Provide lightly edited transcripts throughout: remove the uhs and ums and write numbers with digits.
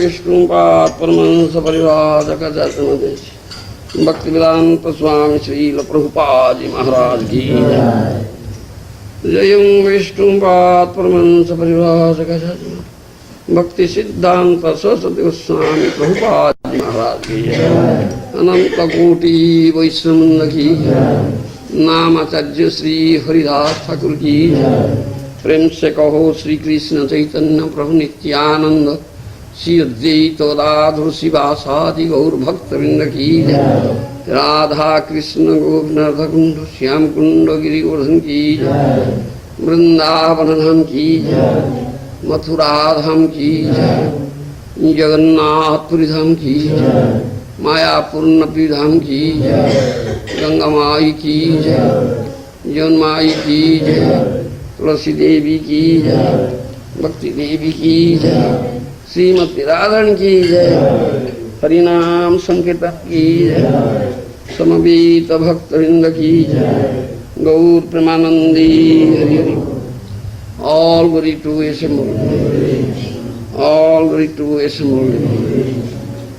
विष्णुपाद परमहंस परिव्राजक जगन्नाथ भक्तिवेदांत स्वामी श्रील प्रभुपाद जी महाराज की जय विष्णुपाद परमहंस परिव्राजक भक्ति सिद्धांत सरस्वती गोस्वामी प्रभुपाद जी महाराज की अनंत कोटि वैष्णव की रामाचार्य श्री हरिदास ठाकुर की प्रेम से कहो श्री कृष्ण चैतन्य प्रभु नित्यानंद श्री अद्वैत गदाधर शिवासादि गौर भक्तवृंद की राधा कृष्ण गोविंद कुंड श्याम कुंड गिरिवर्धन की वृंदावन धाम की मथुरा धाम की जगन्नाथपुरी धाम की मायापुर नबी धाम की गंगा माई की जौन माई की तुलसी देवी की भक्ति देवी की श्रीमती राधन की हरिनाम संकीर्तन की समवेत भक्तवृंद की गौर Premanandi Hari Hari all glory to Eshamul, all glory to Eshamul,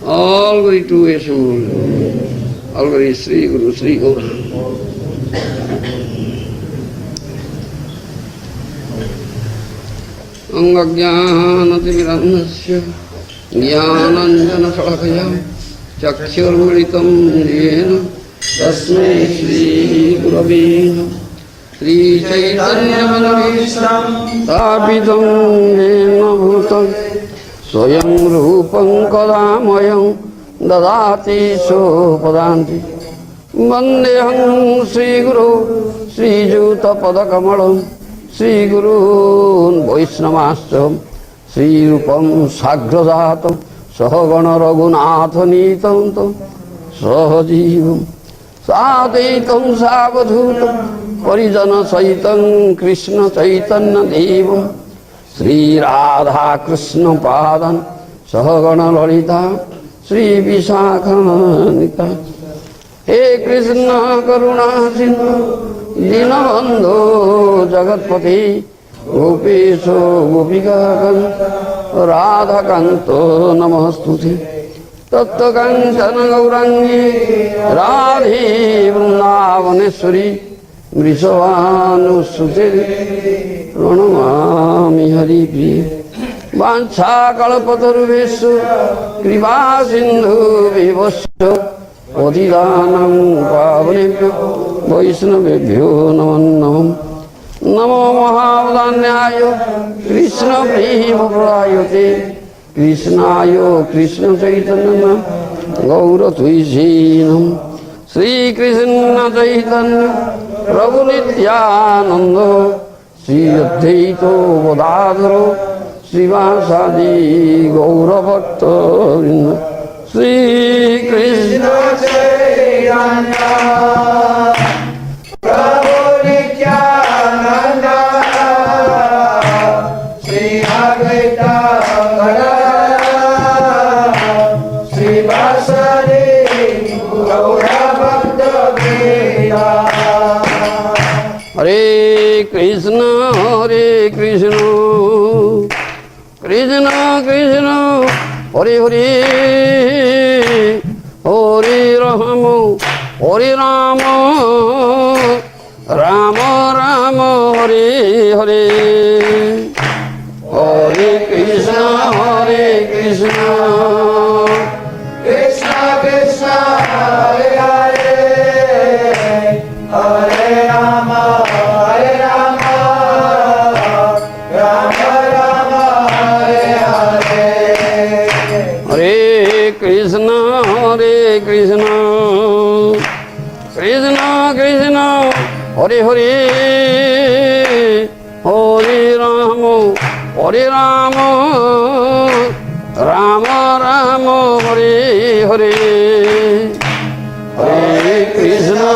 all glory to Eshamul, all glory Sri Guru Sri Gaura. Angajnanatimirannasya Jnananjana-salakaya Chakshurmilitam yena Tasmai Shri Gurave Namah Shri Chaitanya Manavishram Tapidam Yena Bhutam Swayam Rupam Kadamayam Dadati Sopadanti Vandeham Shri Guru Shri Juta Padakamalam Shri Gurun Vaishnavastam Shri Rupam Sagrajatam Sahagana Raghunatha Nitantam Sahajivam Sadaitam Savadhutam Parijana Saitam Krishna Chaitanya Devam Shri Radha Krishna Padan Sahagana Lalita Shri Vishakhanita He Krishna Karuna Sindhu Dinabandhu Jagatpati Gopesho Gopikakanta Radha Kanto Namastute Tattva Kanchana Gaurangi Radhe Vrindavaneshwari Vrishabhanusute Pranamami Hari Priya Vancha Kalpatarubheshu Kripa Sindhu Vivasya Patitanam Pavanebhyo Vaishnavebhyo Namo Namam Namo Mahavadanyaya Krishna Prema Prayate Krishnayo Krishna Chaitanya Gaura Tuisinam Shri Krishna Chaitanya Prabhu Nityananda Shri Advaita Gadadhara Srivasadi Gaura Bhakta Shri Krishna Chaitanya Prabhu Nityananda Shri Advaita Gadadhara Srivasadi Gaura Bhakta Hare Krishna Krishna Krishna Hare Hare Hare Rama Hare Rama Rama Rama Hare Hare Hare Krishna Krishna Krishna Hare Hare Hare Rama Hare Rama Rama Rama Hare Hare Hare Krishna Krishna Krishna Hare Hare Hare Rama Hare Rama Rama Rama Hare Hare Hare Krishna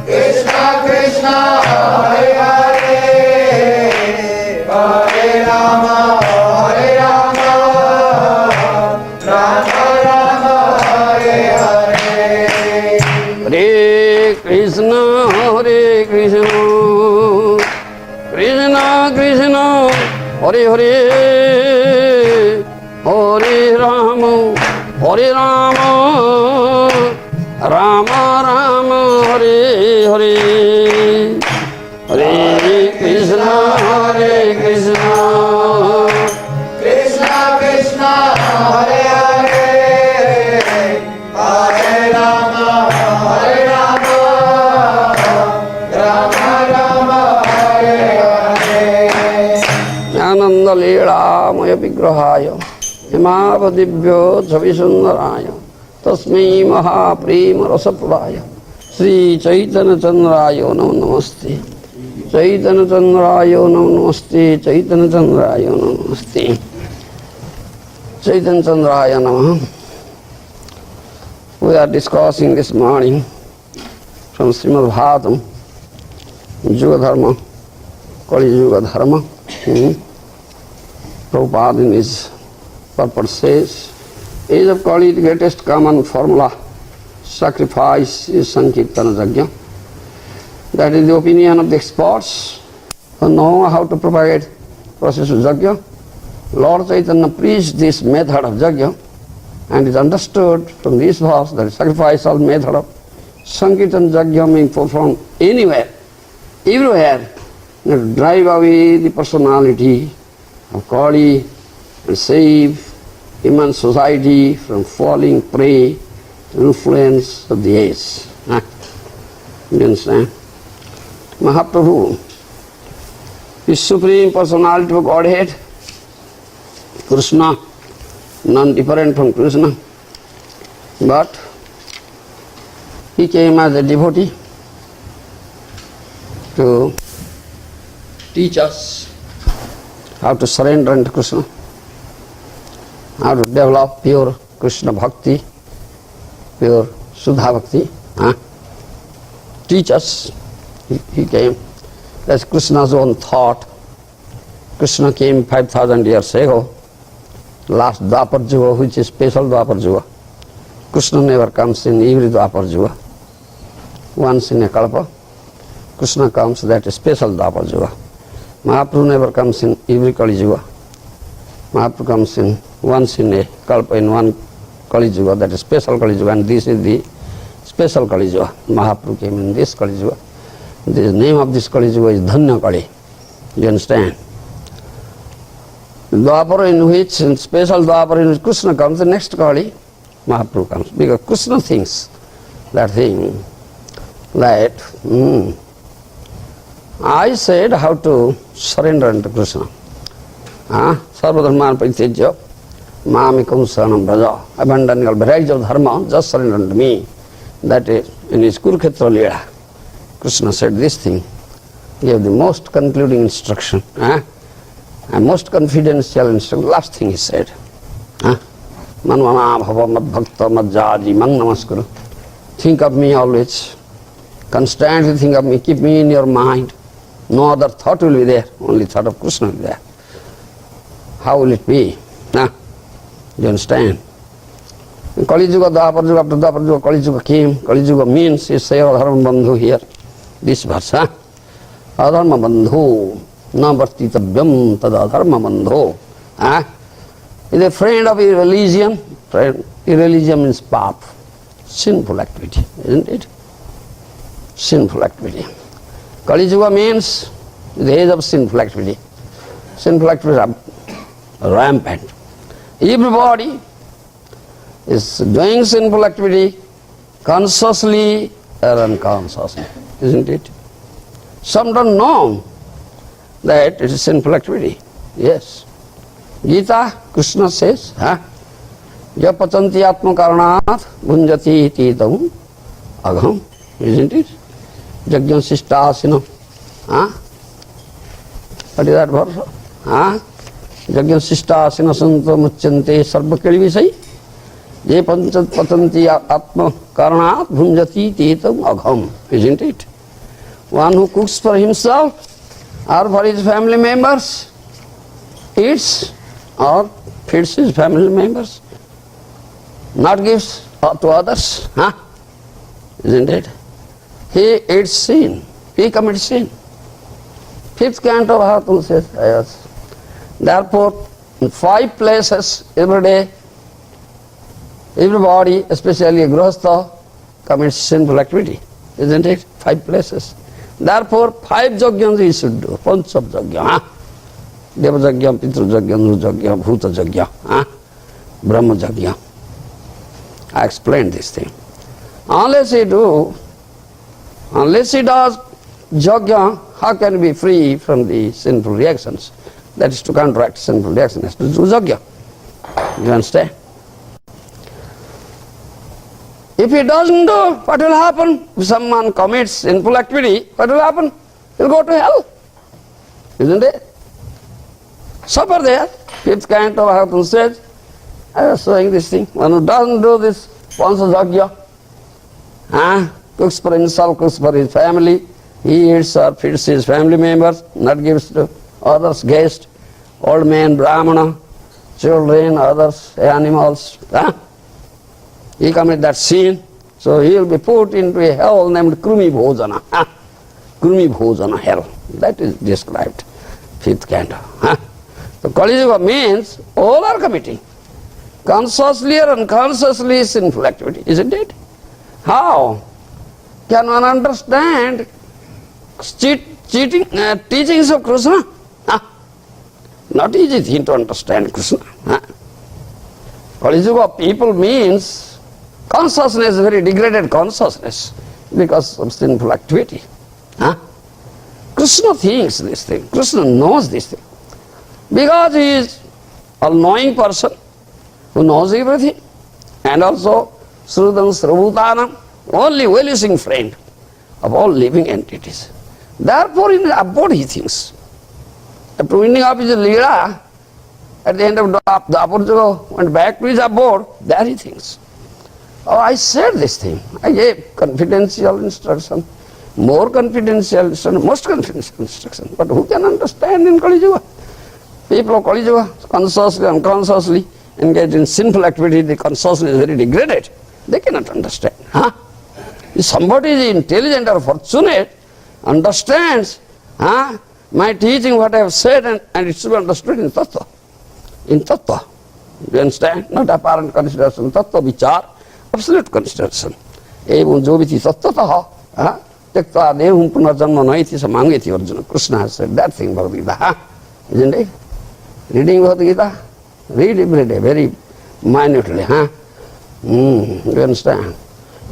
Krishna Krishna Hare Hare Hare Rama Hare Rama Rama Rama Hare Hare Hare Krishna Krishna Krishna Hare Hare Hare Rama Hare Rama Rama Rama Hare Hare Hare Krishna Krishna Krishna Hare Hare Hare Rama Hare लीलामय विग्रहाय हिमावदिव्यो छविसुंदराय तस्मै महाप्रेम रसप्रदाय श्री चैतन्य चंद्राय नमो नमस्ते। चैतन्य चंद्राय नमो नमस्ते। चैतन्य चंद्राय नमो नमस्ते। Chaitanya Chandraya Namaha. We are discussing this morning from Srimad Bhagavatam, Yuga Dharma, Kali Yuga Dharma. Prabhupada in his purport says, age of Kali, the greatest common formula, sacrifice is Sankirtana Yajna. That is the opinion of the experts who know how to propagate process of Yajna. Lord Chaitanya preached this method of Yajna, and is understood from this verse that sacrifice all method of Sankirtan Yajna being performed anywhere, everywhere, to drive away the personality of Kali and save human society from falling prey to influence of the age. You understand? Mahaprabhu is Supreme Personality of Godhead, Krishna, none different from Krishna, but he came as a devotee to teach us how to surrender unto Krishna, how to develop pure Krishna bhakti, pure Shuddha bhakti. Teach us. He came. That's Krishna's own thought. Krishna came 5,000 years ago. Last Dwapar Yuga, which is special Dwapar Yuga. Krishna never comes in every Dwapar Yuga. Once in a Kalpa, Krishna comes, that is special Dwapar Yuga. Mahaprabhu never comes in every Kali Yuga. Mahaprabhu comes in once in a Kalpa, in one Kali Yuga, that is special Kali Yuga, and this is the special Kali Yuga. Mahaprabhu came in this Kali Yuga. The name of this Kali Yuga is Dhanya Kali. You understand? Dwapara in which, in special Dwapara in which Krishna comes, the next Kali, Mahaprabhu comes. Because Krishna thinks that thing, that I said how to surrender unto Krishna. Sarvadharman paritejya, mamikam saranam braja. Abandon your varieties of dharma, just surrender unto me. That is, in his Kurukshetra Leela, Krishna said this thing, gave the most concluding instruction. And most confidential instruction, last thing he said. Manvana bhava mad bhakta mad jaji mang namaskuru. Think of me always. Constantly think of me. Keep me in your mind. No other thought will be there. Only thought of Krishna will be there. How will it be? You understand? In Kali Yuga, Dwapar Yuga, after Dwapar Yuga, Kali Yuga came. Kali Yuga means, is say Adharma Bandhu here. This verse. Adharma Bandhu. Na vartitavyam tadadharma bandho. Is a friend of irreligion. Irreligion means pap, sinful activity, isn't it? Sinful activity. Kali Yuga means the age of sinful activity. Sinful activity are rampant. Everybody is doing sinful activity consciously or unconsciously, isn't it? Some don't know that it is sinful activity. Yes. Gita, Krishna says, Japachanti atma karanat bhunjati iti tam agham. Isn't it? Jagyan sishtasina. What is that verse? Jagyan sishtasina santo muchyante sarva keli visai. Japachanti atma karanat bhunjati iti tam agham. Isn't it? One who cooks for himself or for his family members, eats or feeds his family members, not gives to others, isn't it? He eats sin, he commits sin. 5th canto of Bhagavatam says, yes. Therefore, in 5 places every day, everybody, especially a Grihastha, commits sinful activity, isn't it? 5 places. Therefore, 5 Yagyas we should do. Panchav Yagya. Deva Yagya, Pitru Yagya, Nru Yagya, Bhuta Yagya, Brahma Yagya. I explained this thing. Unless he does Yagya, how can he be free from the sinful reactions? That is to counteract sinful reaction, has to do yajna. You understand? If he doesn't do, what will happen? If someone commits sinful activity, what will happen? He'll go to hell. Isn't it? Suffer there. Fifth canto Bhagavatam says, I was showing this thing. One who doesn't do this, wants a yajna, cooks for himself, cooks for his family, he eats or feeds his family members, not gives to others, guests, old men, brahmana, children, others, animals. He commits that sin, so he will be put into a hell named Krumi Bhojana. Krumi Bhojana hell. That is described, fifth canto. So Kali Yuga means all are committing consciously or unconsciously sinful activity, isn't it? How can one understand teachings of Krishna? Not easy thing to understand Krishna. Kali Yuga people means consciousness, very degraded consciousness because of sinful activity. Krishna thinks this thing, Krishna knows this thing. Because he is all-knowing person who knows everything, and also Srudam Srabhutanam, only well-wishing friend of all living entities. Therefore, in the abode he thinks. After winding up his Leela, at the end of the Apurjaga went back to his abode, there he thinks. Oh, I said this thing. I gave confidential instruction, more confidential instruction, most confidential instruction. But who can understand in Kali Yuga? People of Kali Yuga, consciously, unconsciously, engage in sinful activity, the consciousness is very degraded. They cannot understand. If somebody is intelligent or fortunate, understands my teaching, what I have said, and it should be understood in tattva. In tattva. You understand? Not apparent consideration, tattva vichar, absolute consideration. Evam joviti tattvataha, tekta devum punarjanma naiti samangeti Arjuna. Krishna has said that thing, Bhagavad Gita. Isn't it? Reading Bhagavad Gita, read every day, very minutely. You understand?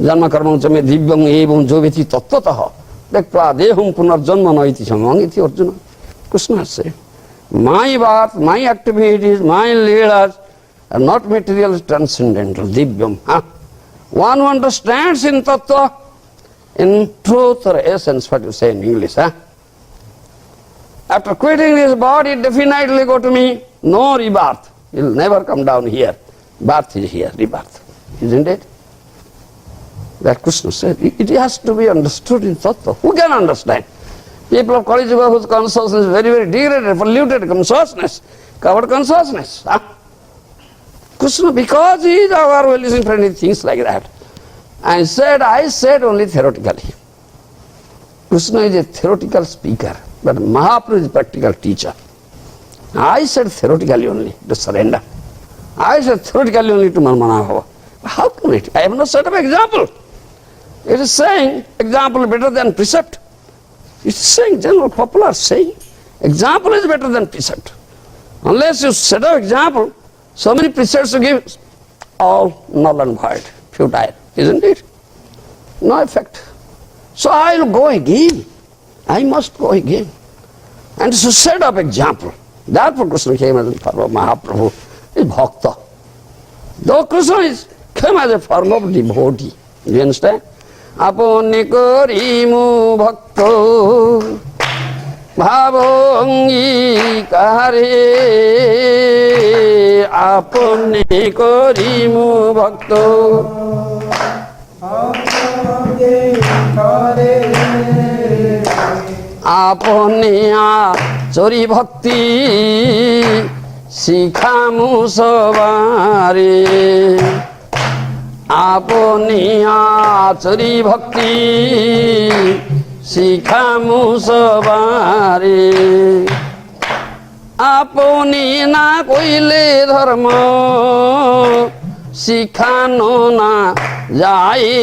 Janma karma chame divyam evam joviti tattvataha, tekta devum punarjanma naiti samangeti Arjuna. Krishna has said, my birth, my activities, my leelas are not material, transcendental, divyam. One who understands in tattva, in truth or essence, what you say in English. After quitting this body, definitely go to me, no rebirth. He will never come down here. Birth is here, rebirth. Isn't it? That Krishna said, it has to be understood in tattva. Who can understand? People of Kali Yuga whose consciousness is very, very degraded, polluted consciousness, covered consciousness. Krishna, because he is our well-wishing friend, he thinks like that. I said only theoretically. Krishna is a theoretical speaker, but Mahaprabhu is a practical teacher. I said theoretically only to surrender. I said theoretically only to Marmanabhava. How can it? I have no set of example. It is saying example better than precept. It is saying, general popular saying, example is better than precept. Unless you set up example, so many precepts you give, all null and void, futile, isn't it? No effect. So I will go again. I must go again. And so set up example. Therefore Krishna came as a form of Mahaprabhu, is Bhakta. Though Krishna came as a form of devotee. Do you understand? Apone korimu bhakto bhavongi kare, apone korimu bhakto apone chori bhakti sikhamu sabare, apone achari bhakti sikhamu sabare, apone na koile dharma sikhano na jaye,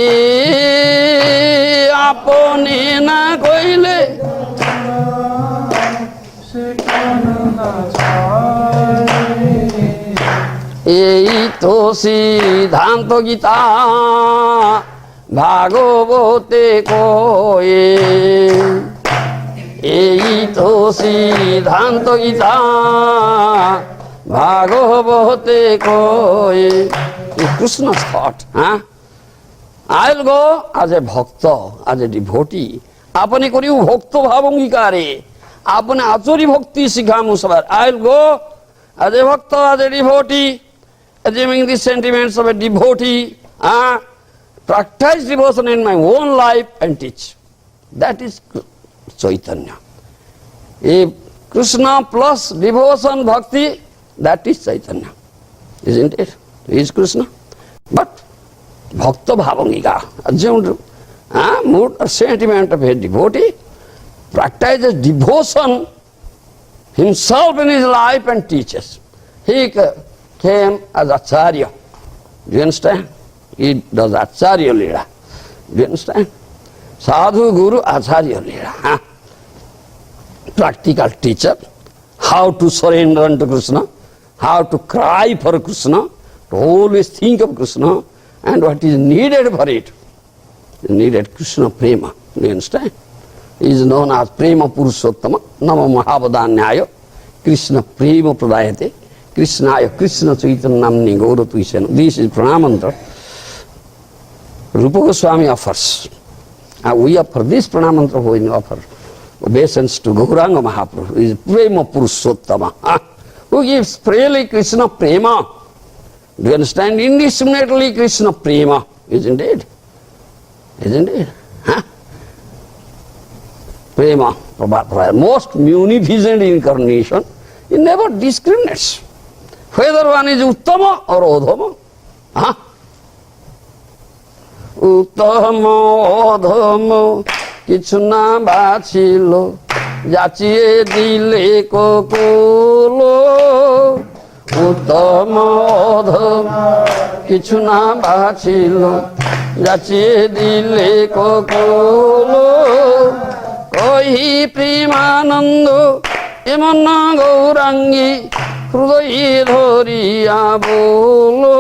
apone na koile sikhano na jaye, ei to siddhanta gita bhagavate koye, ei to সিদ্ধান্ত গীতা ভাগবতে কয়ে। Krishna's thought, huh? I'll go as a bhakta, as a devotee. Apane koriu bhakta bhavangikare. Apane achori bhakti sikhamu sabar. I'll go as a bhakta, as a devotee, assuming the sentiments of a devotee, practice devotion in my own life and teach. That is Chaitanya. If Krishna plus devotion, bhakti, that is Chaitanya. Isn't it? He is Krishna. But Bhakta Bhavangika, assumed mood or sentiment of a devotee, practices devotion himself in his life and teaches. He came as Acharya. Do you understand? He does Acharya Leela. Do you understand? Sadhu Guru Acharya Leela. Practical teacher, how to surrender unto Krishna, how to cry for Krishna, to always think of Krishna, and what is needed for it. Needed Krishna Prema. Do you understand? He is known as Prema Purushottama, Nama Mahavadanyaya, Krishna Prema Pradayate, Krishnaya Krishna Chaitanyamni Gauratuishena. This is Pranamantra. Rupa Goswami offers. We offer this Pranamantra when we offer obeisance to Gauranga Mahaprabhu. He is Prema Purushottama, who gives freely Krishna Prema. Do you understand? Indiscriminately Krishna Prema. Isn't it? Isn't it? Prema, most munificent incarnation, he never discriminates whether one is Uttama or Adhama. Uttama, Adhama, kichu na bachilo, jachiye dile kokolo. Uttama, Adhama, kichu na bachilo, যাচিয়ে দিলে ককলো কহি প্রেমানন্দ এমন গৌরাঙ্গী হৃদয়ে ধরিয়া বলো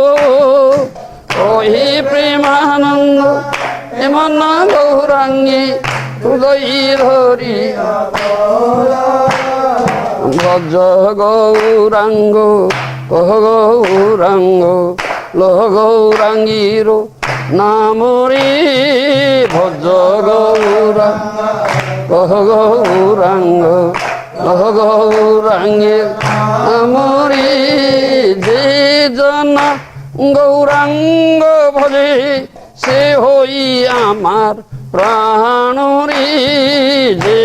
কহি প্রেমানন্দ এমন গৌরাঙ্গী হৃদয়ে ধরিয়া ভজ গৌরাঙ্গ কহ গৌরাঙ্গ লহ গৌরাঙ্গীর নামরে ভজ গৌরাঙ্গ কহ গৌরাঙ্গ কহ গৌরাঙ্গে নামরে যে জন গৌরাঙ্গ ভজে সে হই আমার প্রাণরে যে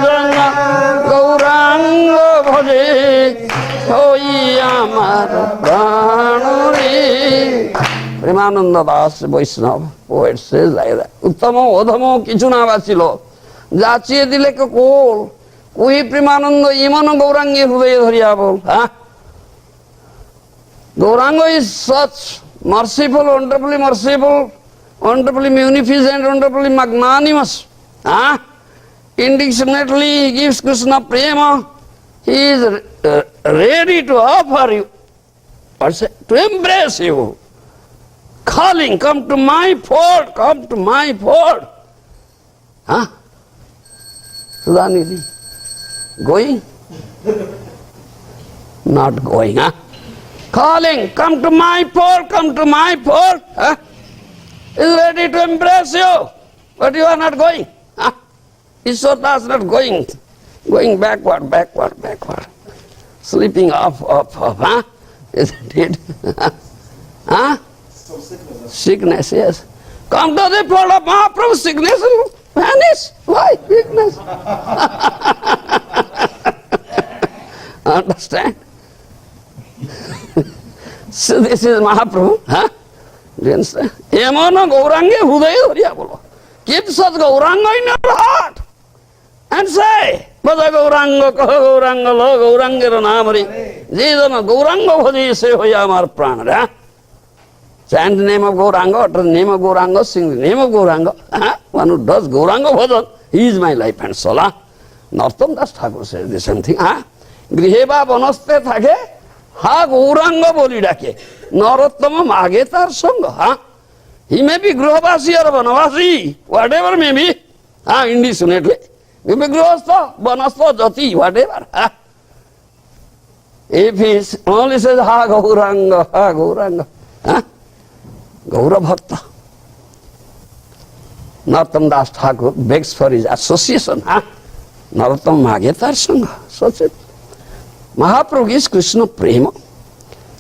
জন গৌরাঙ্গ ভজে হই আমার প্রাণরে প্রেমানন্দ দাস বৈষ্ণব poet says like that. উত্তম অধম কিছু না বাঁচিল যাচিয়ে দিলে কোল ওই প্রেমানন্দ ইমন গৌরাঙ্গী হৃদয়ে ধরিয়া বল Gauranga is such merciful, wonderfully munificent, wonderfully magnanimous. Indiscriminately he gives Krishna prema. He is ready to offer you, to embrace you. Calling, come to my fold, come to my fold. Sudanidhi, going? Not going, Calling, come to my fold, come to my fold. Is ready to embrace you, but you are not going. Ishwara is not going. Going backward, slipping off, isn't it? Sickness, yes. Come to the fold of Mahaprabhu, sickness will vanish. Why sickness? Understand? So this is Mahaprabhu. Do you understand? Emana Gaurange Hudaya Hariya Bolo. Keep such Gauranga in your heart and say, Bada Gauranga, Kaha Gauranga, Lo Gauranga Ranamari, Jidana Gauranga Bhaji Se Hoya Mar Prana. Chant the name of Gauranga, utter the name of Gauranga, sing the name of Gauranga. One who does Gauranga bhajan, he is my life and soul. Narottam Das Thakur says the same thing. Griheba banaste thake, ha Gauranga boli dake. Narottama mage tar sanga. He may be Grihobasi or Vanavasi, whatever may be, indiscriminately. You be grihastha, banastha, jati, whatever. If he only says, ha Gauranga, Gaura Bhakta. Narottam Das Thakur begs for his association. Narottam Magyatar Sangha. Such it. Mahaprabhu gives Krishna prema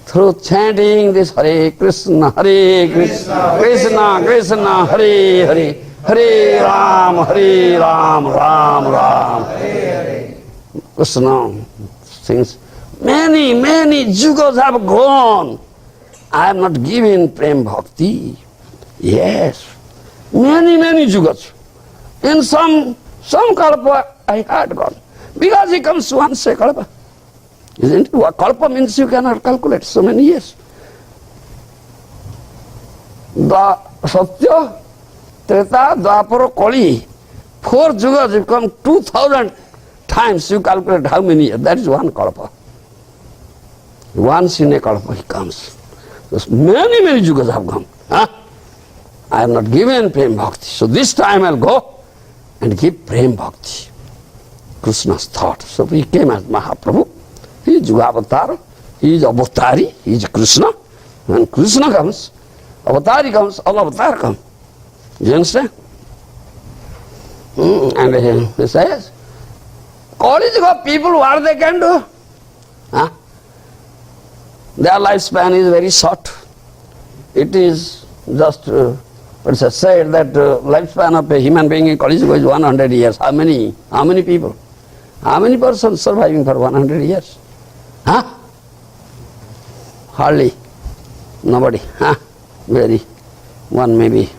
through chanting this Hare Krishna, Krishna Krishna, Hare Hare, Hare Ram, Ram Ram. Krishna sings, many yugas have gone. I have not given prem bhakti. Yes, many yugas. In some kalpa I had gone. Because he comes once a kalpa. Isn't it? Kalpa means you cannot calculate so many years. The Satya, Treta, Dwapara, Kali, 4 yugas, you come 2000 times, you calculate how many years. That is one kalpa. Once in a kalpa he comes. Because many yugas have come. I have not given prem bhakti. So this time I'll go and give prem bhakti. Krishna's thought. So he came as Mahaprabhu. He is Yugavatar, he is Avatari, he is Krishna. When Krishna comes, Avatari comes, all Avatar come. You understand? And he says, Kali Yuga people, what they can do? Their lifespan is very short. It is just, it's said that lifespan of a human being in Kali Yuga is 100 years. How many people? How many persons surviving for 100 years? Hardly. Nobody. Very. One maybe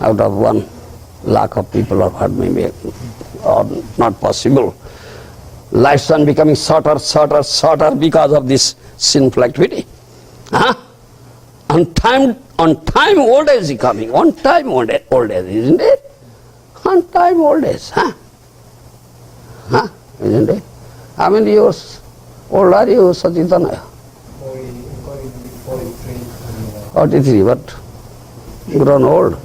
out of 1 lakh of people or what maybe, or not possible. Lifespan becoming shorter because of this sinful activity. On time old age is coming. On time old age, isn't it? On time old age. Isn't it? How many years old are you, Sachitanya? 43, but grown old.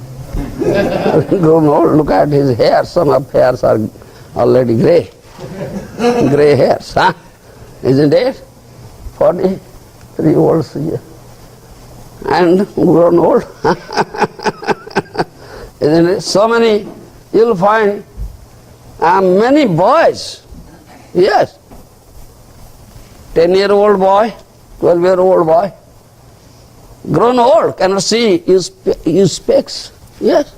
Grown old, look at his hair. Some of hairs are already grey. Grey hairs, isn't it? 43 old and grown old. Isn't it? So many, you'll find many boys. Yes. 10-year-old boy, 12-year-old boy, grown old, cannot see, use specs. Yes.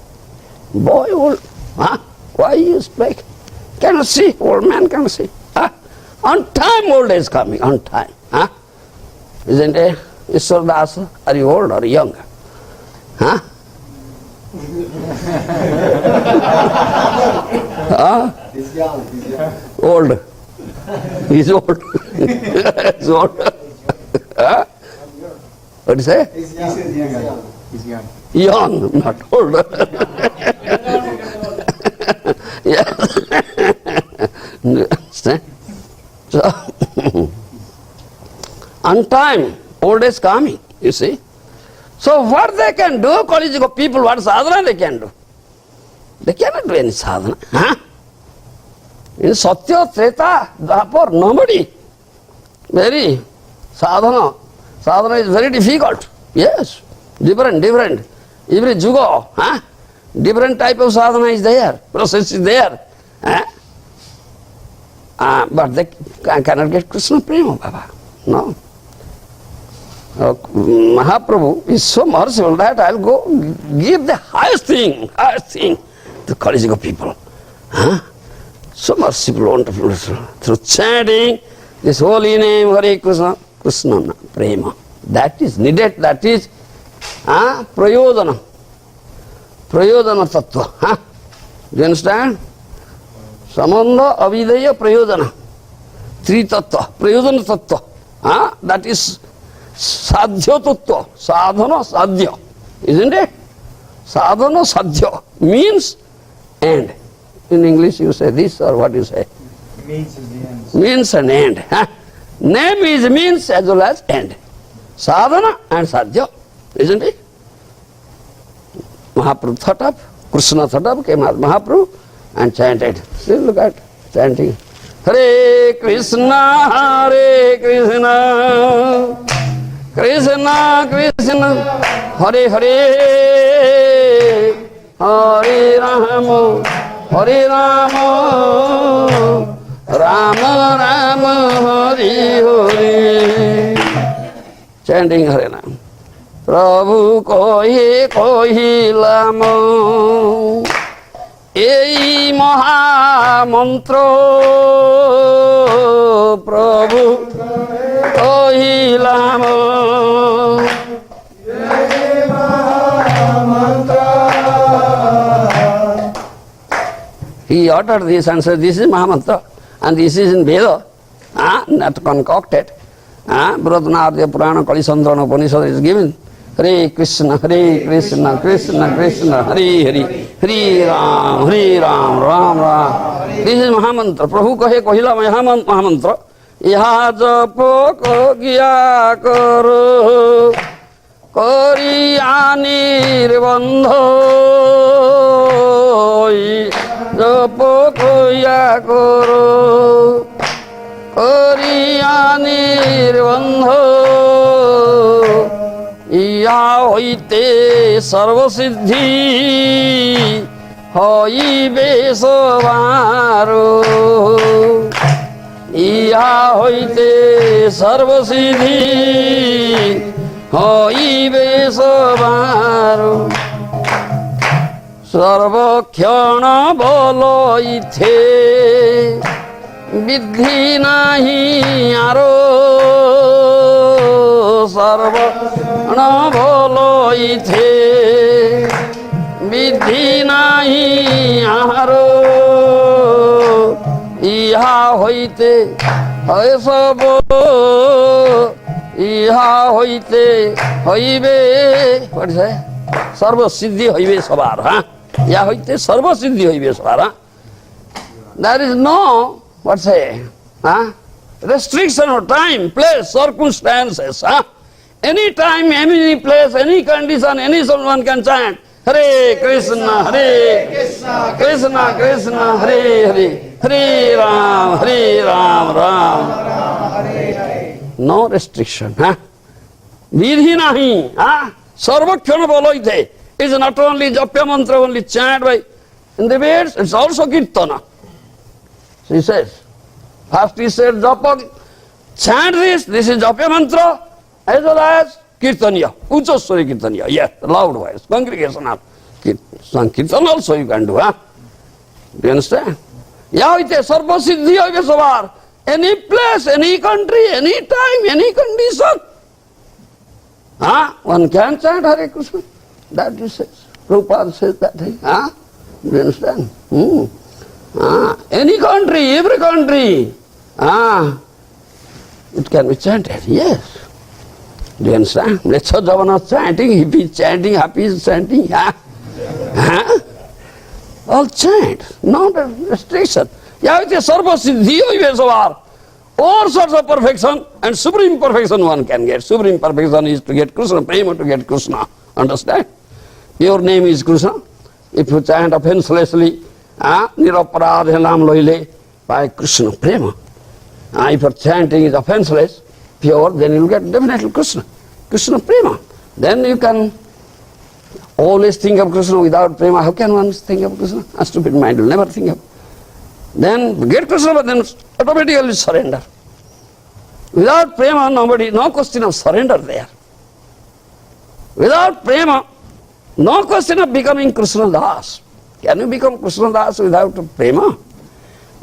Boy old. Why use specs? Cannot see, old man cannot see. On time old age coming, on time. Isn't it? Ishwar Das, are you old or young? He's young. Old. He's old. He's old. What do you say? He's young. He's young. Young, not old. Yes. Understand? So, on time, old age coming, you see. So what they can do, Kali Yuga people, what sadhana they can do? They cannot do any sadhana. In Satya, Treta, Dwapar, nobody. Very sadhana. Sadhana is very difficult. Yes, different. Every yuga, different type of sadhana is there, process is there. But they cannot get Krishna prema, Baba. No. Mahaprabhu is so merciful that I'll go give the highest thing to Kali Yuga people. So merciful, wonderful, through chanting this holy name, Hare Krishna, Krishna prema. That is needed, that is prayodana tattva. Do you understand? Samandha, avidaya, prayodana. 3 tattva, prayodana tattva. That is sadhya tattva, sadhana, sadhya. Isn't it? Sadhana, sadhya means end. In English you say this, or what you say? Means is the end. Means and end. Name is means as well as end. Sadhana and sadhya. Isn't it? Mahaprabhu thought of, Krishna thought of, came as Mahaprabhu. and chanted. See, look at chanting. Hare Krishna, Krishna Krishna, Hare Hare, Hare Rama, Hare Rama, Rama Rama, Hare Hare. Chanting Hare Rama. Prabhu kohi kohilam ei maha mantra, Prabhu kohilam ei maha mantra. He uttered this and said, this is Mahamantra and this is in Veda, not concocted. Brahmanadya Purana Kalisandana Upanishad is given. Hare Krishna, Krishna Krishna, Hare Hare, Hare Ram, Ram Ram. This is Mahamantra. Prabhu kahe kohila Mahamantra. Iha japo kogya karo, Koriya nirbandho. Japo kogya karo, Koriya nirbandho. Iya hoite sarvasiddhi hoibe sabaro. Iya hoite sarvasiddhi hoibe sabaro. Sarvakhyana bolo ithe Vidhi nahi aro, sarvana bolo ithe, vidhi nahi aro, iha hoite hoy sabo, iha hoite hoibe, what is that? Sarva siddhi hoibe sabar, iha hoite sarva siddhi hoibe sabar. There is no, what say, restriction of time, place, circumstances. Any time, any place, any condition, any someone can chant Hare Krishna, Krishna Krishna, Hare Hare, Hare Ram, Ram. No restriction. Vidhi nahi. Sarvakhyana boloite is not only Japya mantra, only chant by in the Vedas, it's also Kirtana. He says, first he said, Japa, chant this is Japya mantra, as well as Kirtaniya, Uchaswari Kirtaniya, yes, loud voice, congregational. Kirtan also you can do, Do you understand? Yavite sarva siddhi hoibe sabar, any place, any country, any time, any condition. One can chant Hare Krishna. That he says. Prabhupada says that thing. Do you understand? Any country, every country, it can be chanted, yes. Do you understand? Let's say Jagannath chanting, if he's chanting, happy is chanting, all chant, not a restriction. Yavite sarva siddhi hoibe sabar. All sorts of perfection and supreme perfection one can get. Supreme perfection is to get Krishna, prema to get Krishna. Understand? Your name is Krishna. If you chant offenselessly, Niraparad Nam Loile by Krishna Prema. If your chanting is offenseless, pure, then you will get definitely Krishna. Krishna Prema. Then you can always think of Krishna without Prema. How can one think of Krishna? A stupid mind will never think of. Then get Krishna, but then automatically surrender. Without Prema, no question of surrender there. Without Prema, no question of becoming Krishna Das. Can you become Krishna Das without Prema?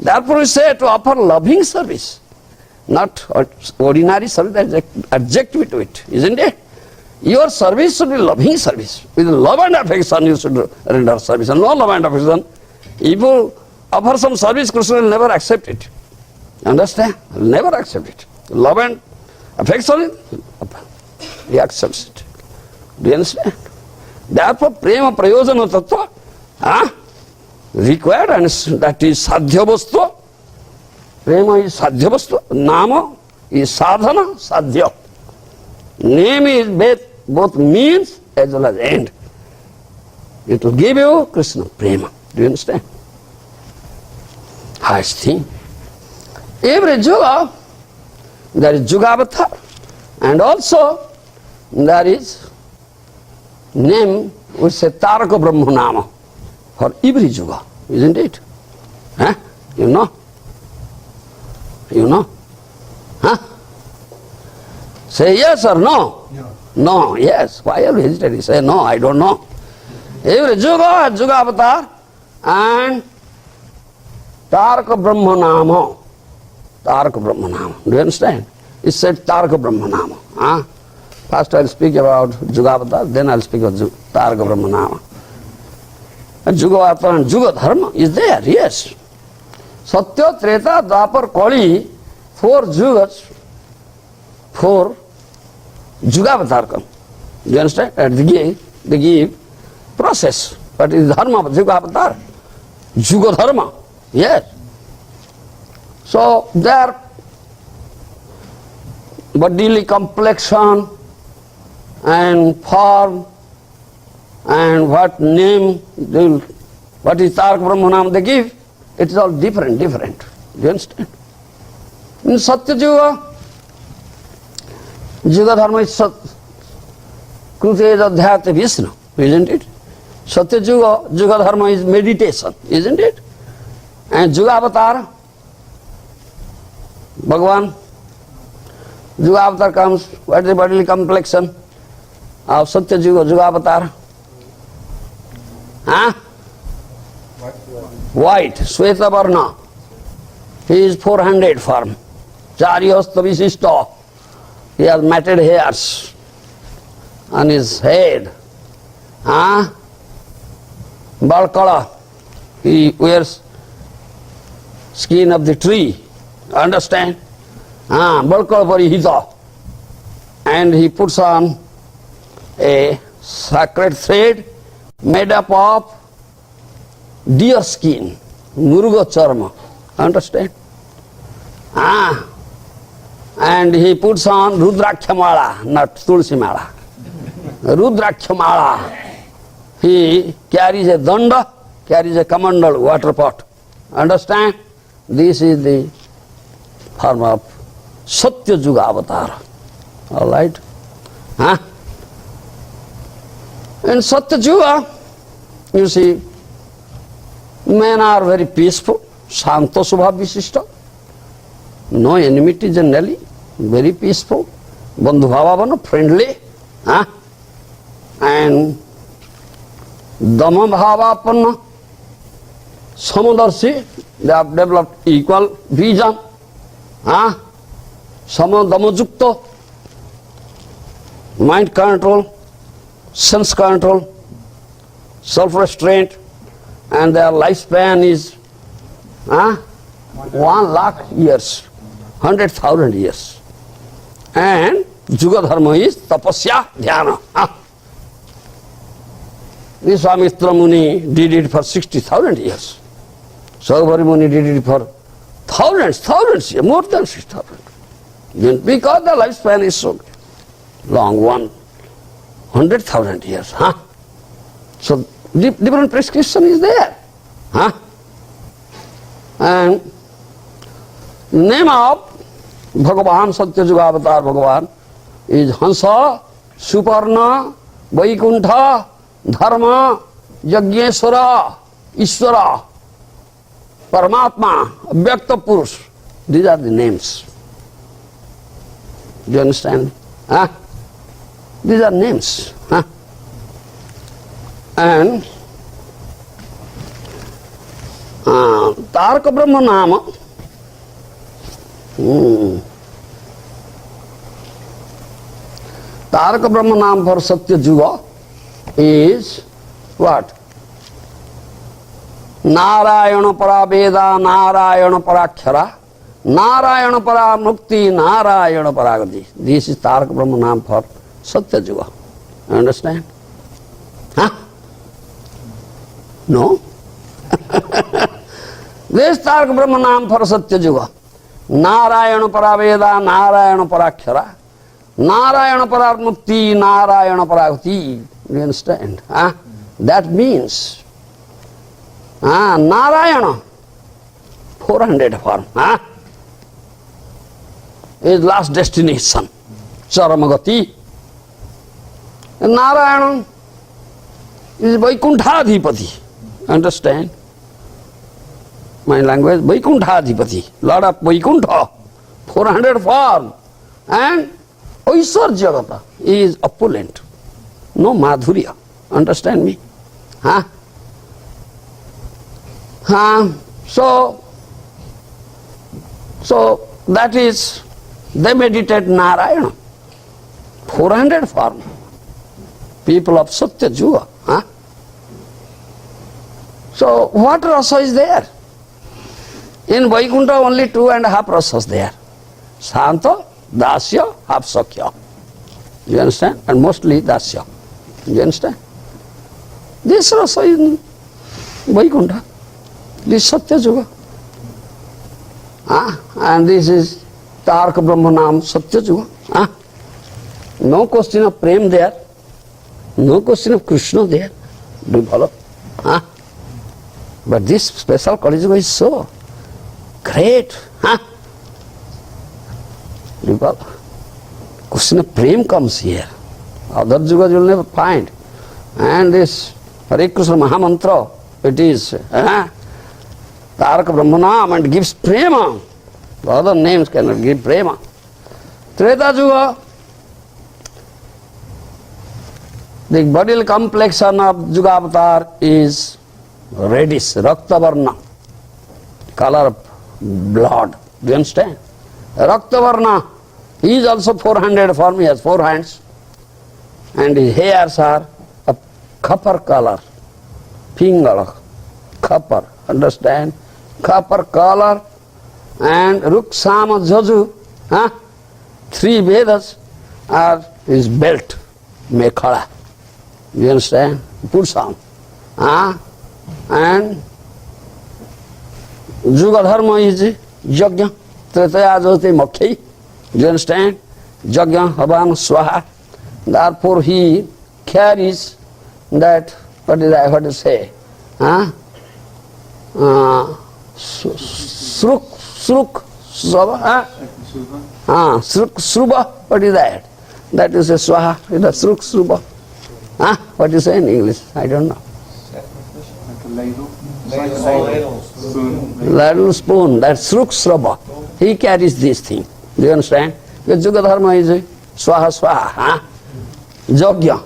Therefore we say to offer loving service, not ordinary service, there's adjective to it, isn't it? Your service should be loving service. With love and affection you should render service. And no love and affection, if you offer some service, Krishna will never accept it. Understand? He will never accept it. Love and affection, he accepts it. Do you understand? Therefore, prema prayojana tattva required, and that is sadhya vastu. Prema is sadhya vastu. Nama is sadhana, sadhya. Name is both means as well as end. It will give you Krishna prema. Do you understand? highest thing. Every Juga, there is Jugavatar, and also there is name which say Taraka Brahmanama for every Juga, isn't it? Huh? You know? You know? Huh? Say yes or no? No. No, yes. Why are you hesitating? Say no, I don't know. Every Juga has Jugavatar and Taraka Brahmanama. Taraka Brahmanama. Do you understand? It said Taraka Brahmanama. Huh? First I'll speak about Jugavatar, then I'll speak about Taraka Brahmanama. And Jugavatar and Juga Dharma is there, yes. Satya, Treta, Dwapar, Kali, 4 Jugas, 4 Jugavatar come. Do you understand? And they give process. But it is Dharma, Jugavatar. Juga Dharma, yes. So their bodily complexion and form and what name, what is Taraka Brahmanam they give, it is all different. Do you understand? In Satya Juga, Juga Dharma is Krute Adhyata Vishnu, isn't it? Satya Juga, Juga Dharma is meditation, isn't it? And Juga Avatar, Bhagavan, Juga Avatar comes, what is the bodily complexion of Satya Juga, Juga Avatar? Huh? White, Sweta Varna. He is 400 form. Charyasta Visishta. He has matted hairs on his head. Huh? Balkala. He wears skin of the tree. Understand? Balkala Parihita. And he puts on a sacred thread made up of deer skin, Muruga Charma. Understand? And he puts on Rudraksha Mala, not Tulsi Mala. Rudraksha Mala. He carries a danda, carries a kamandal, water pot. Understand? This is the form of Satya Juga Avatar. All right? In Satya Juga, you see, men are very peaceful, Shanta Subha Visishta, no enmity generally, very peaceful, Bandhu Bhavavana, friendly, and Dhamma Bhavapanna, Samadarshi, they have developed equal vision, Samadhamajukta, mind control, sense control, self-restraint, and their lifespan is 1 lakh years, 100,000 years. And Juga Dharma is Tapasya Dhyana. Vishwamitra Muni did it for 60,000 years. Saubhari Muni did it for thousands years, more than 6,000. Because the lifespan is so long, 100,000 years. So different prescription is there. And name of Bhagavan, Satya Juga Avatar Bhagavan is Hansa, Suparna, Vaikuntha, Dharma, Yajneshwara, Ishvara, Paramatma, Vyakta Purush. These are the names. Do you understand? These are names. And Taraka Brahmanama, Taraka Brahmanama for Satya Juga is what? Narayana para Veda, Narayana para Akshara, Narayana para Mukti, Narayana para Gati. This is Taraka Brahmanama for Satya Juga. Understand? No? This Taraka Brahmanam for Satya Juga. Narayana para Veda, Narayana para Akshara, Narayana para Mukti, Narayana para Gati. Do you understand? That means Narayana, 400 form. His last destination, Charamagati. And Narayana is Vaikuntha-adhipati. Understand? My language, Vaikuntha-adhipati, Lord of Vaikuntha, 400 form. And Aishwar Jagata is opulent. No madhurya. Understand me? So that is, they meditate Narayana. 400 form. People of Satya Juga. So what rasa is there? In Vaikuntha only 2.5 rasas there. Santa, Dasya, half Sakya. You understand? And mostly Dasya. You understand? This rasa is in Vaikuntha. This is Satya Juga. And this is Tarka Brahmanam Satya Juga. No question of Prem there. No question of Krishna there. Develop. But this special Kali Yuga is so great. Develop. Question of Prem comes here. Other Yugas you will never find. And this Hare Krishna Mahamantra, it is Taraka Brahmanam and gives Prema. The other names cannot give Prema. Treta Yuga, the bodily complexion of Yugavatar is reddish, Raktavarna, color of blood. Do you understand? Raktavarna, he is also 400 form, he has 4 hands. And his hairs are of copper color, Pingala, copper, understand? Copper color and Ruksama Jaju, 3 Vedas are his belt, Mekhala. You understand? Pursam. And Juga Dharma is Yajna, Tretaya Jyote Mokhi. You understand? Yajna, Havan, Swaha. Therefore he carries that, what to say? Sruk, Sruba, Sruba, what is that? That is a Swaha, it is Sruk, Sruba. What do you say in English? I don't know. Like a ladle. Spoon. Ladle, spoon, that's Sruk, Sruba. He carries this thing. Do you understand? Because Juga Dharma is Swaha, Swaha. Jogya,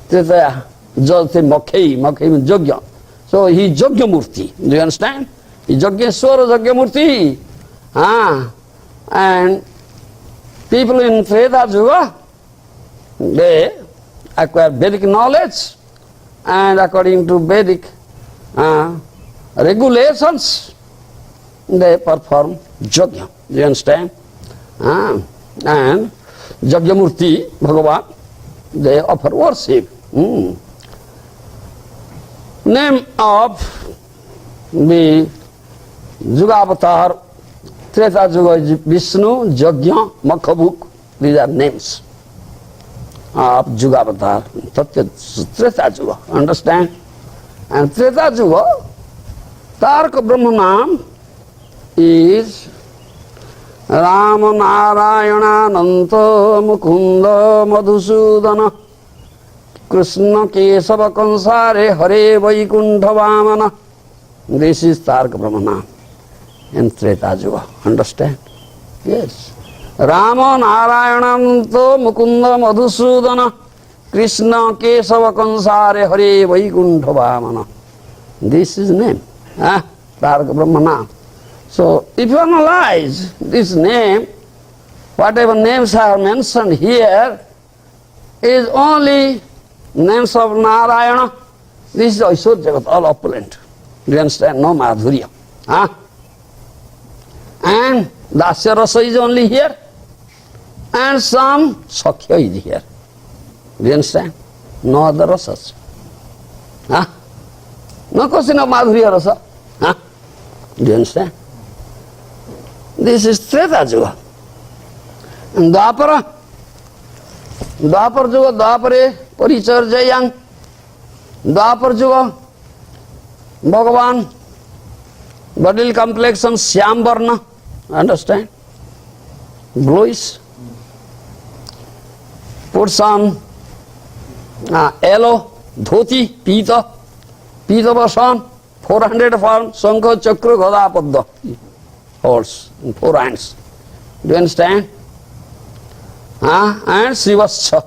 Tretaya, Jyote Mokhi, Mokhi means Jogya. So he is Jogya Murti. Do you understand? He is Jogyeshwara, Jogya Murti. And people in Treta Yuga, they acquire Vedic knowledge, and according to Vedic regulations, they perform Jogya. Do you understand? And Jogya Murti, Bhagavan, they offer worship. Name of the Yugavatar, Treta Yuga is Vishnu, Jagya, Makhabuk. These are names of Yugavatar, Treta Yuga. Understand? And Treta Yuga, Tarka Brahmanam is Rama Narayana Nanta Mukunda Madhusudana Krishna Kesava Kansare Hare Vaikuntha Vamana. This is Tarka Brahmanam in Treta Yuga. Understand? Yes. Rama Narayana Nanta Mukunda Madhusudana Krishna Kesava Kansare Hare Vaikuntha Vamana. This is name. Tarka Brahmanam. So, if you analyze this name, whatever names are mentioned here is only names of Narayana. This is Aishwar Jagat, all opulent. Do you understand? No madhurya. And Dasya Rasa is only here, and some Sakhya is here. Do you understand? No other rasas. No question of madhurya rasa. Do you understand? This is Treta Yuga. And Dwapara Yuga, Dwapare Paricharjayang. Dwapar Yuga, Bhagavan Bodily complexion, Syam Varna, understand? Bluish. Puts on yellow, dhoti, pita vasan, 400 forms, Shankha, Chakra, Gada, Padma, holds in 4 hands. Do you understand? And Srivascha,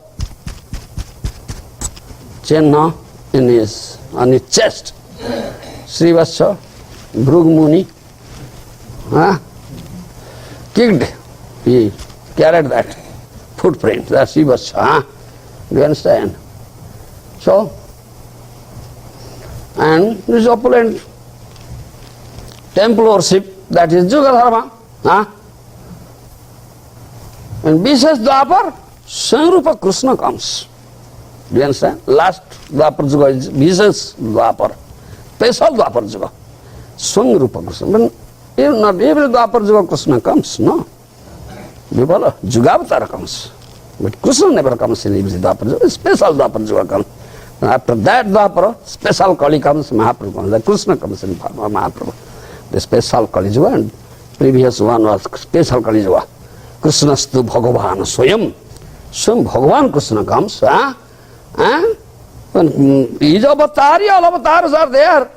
Chenna on his chest. Srivascha, Bhrugmuni, kicked, he carried that footprint, that's Srivascha. Do you understand? So, and this opulent temple worship, that is Juga Dharma. And Vishesh Dwapar, Sangrupa Krishna comes. Do you understand? Last Dwapar Juga is Vishesh Dwapar, special Dwapar Juga, Sangrupa Krishna. But not every Dwapar Juga Krishna comes, no. You follow? Jugavatar comes. But Krishna never comes in every Dwapar Juga, special Dwapar Juga comes. After that Dwapara, special Kali comes, Mahaprabhu comes. The Krishna comes in Mahaprabhu. The special Kali Juga, and previous one was special Kali Juga. Krishnastu Bhagavan Swayam. Swayam Bhagavan Krishna comes. When he is avatar, all avatars are there.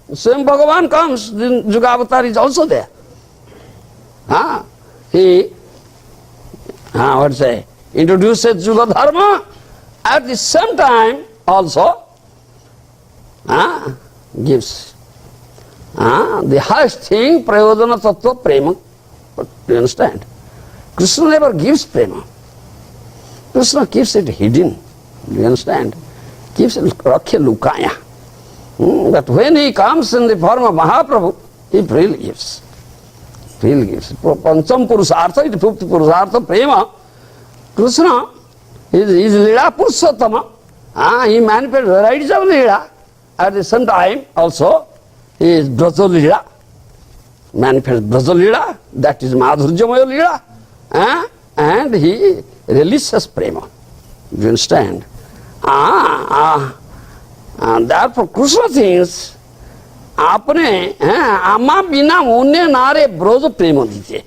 Swayam Bhagavan comes, then Juga avatar is also there. He introduces Juga Dharma. At the same time, also gives the highest thing, Prayodhana Tattva Prema. But do you understand? Krishna never gives prema. Krishna keeps it hidden. Do you understand? Keeps it Rakhya Lukaya. But when he comes in the form of Mahaprabhu, he freely gives. Freely gives. Pancham Purusartha, it is 5th Purusartha, prema. Krishna is Lila Purushottama. He manifests varieties of Lila. At the same time, also, he is Braja Lila. Manifests Braja Lila, that is Madhurjamaya Lila. And he releases prema. Do you understand? Therefore, Krishna thinks, आपने आमा बिना उन्ने नारे ब्रज प्रेम दीजिए.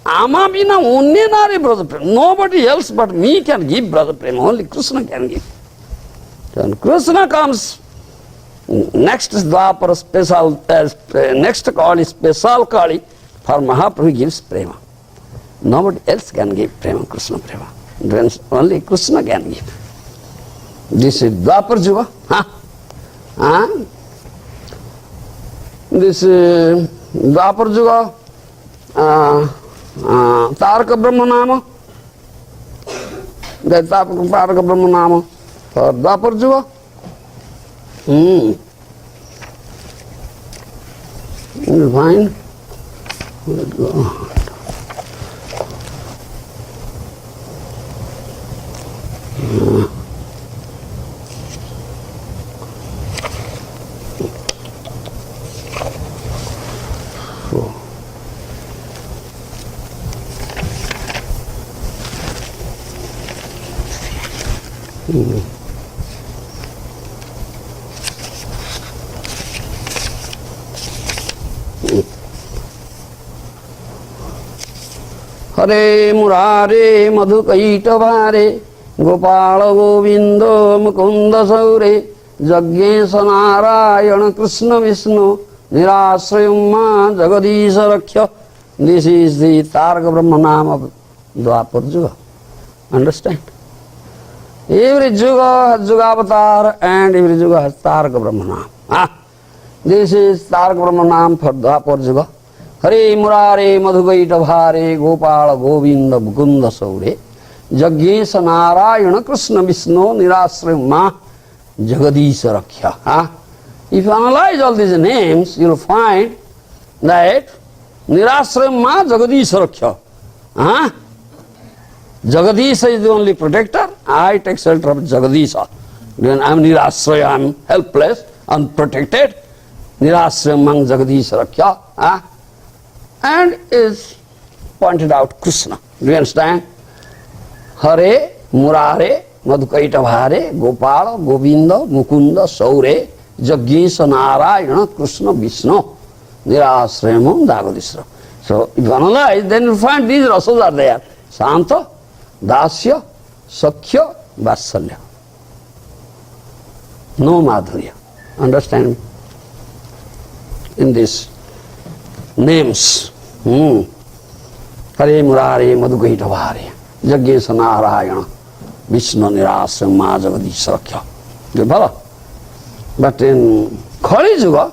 आमा बिना उन्ने नारे ब्रज प्रेम. Nobody else but me can give brother prema. Only Krishna can give. When Krishna comes, next Dwapara special, next Kali, special Kali, for Mahaprabhu gives prema. Nobody else can give prema, Krishna prema. Only Krishna can give. This is Dwapar Juga. This Dwapar Juga, Taraka Brahma Nama. That Taraka Brahma Nama for Dwapar Juga. You find? Let's go. Hare Murare Madhukaitabhare Gopala Govinda Mukunda Saure Jaggesha Narayana Krishna Vishnu Nirasrayamma Jagadisha Rakhya. This is the Taraka Brahma Nama of Dwapar Juga. Understand? Every Juga has Juga Avatar and every Juga has Taraka Brahma Nama. This is Taraka Brahma Nama for Dwapar Juga. Hare Murare Madhuvaitavhare Gopala Govinda Mukunda Saure Jaggesha Narayana Krishna Vishnu Nirasrayamma Jagadisha Rakhya. If you analyze all these names, you will find that Nirasrayamma Jagadisha Rakhya. Jagadisha is the only protector. I take shelter of Jagadisha. When I am Nirasraya, I am helpless, unprotected. Nirasrayamma Jagadisha Rakhya. And is pointed out Krishna. Do you understand? Hare, Murare, Madhukaitavhare, Gopala, Govinda, Mukunda, Saure, Jaggesha Narayana, Krishna, Vishnu, Nirasrayam Dagadisra. So if you analyze, then you find these rasas are there. Santa, Dasya, Sakhya, Vatsalya. No Madhurya. Understand me? In these names. Hare Murare Madhugaitavare Jaggesha Narayana Vishnu Nirasrayam Jagadisra Sakhya. You follow? But in Kali Yuga,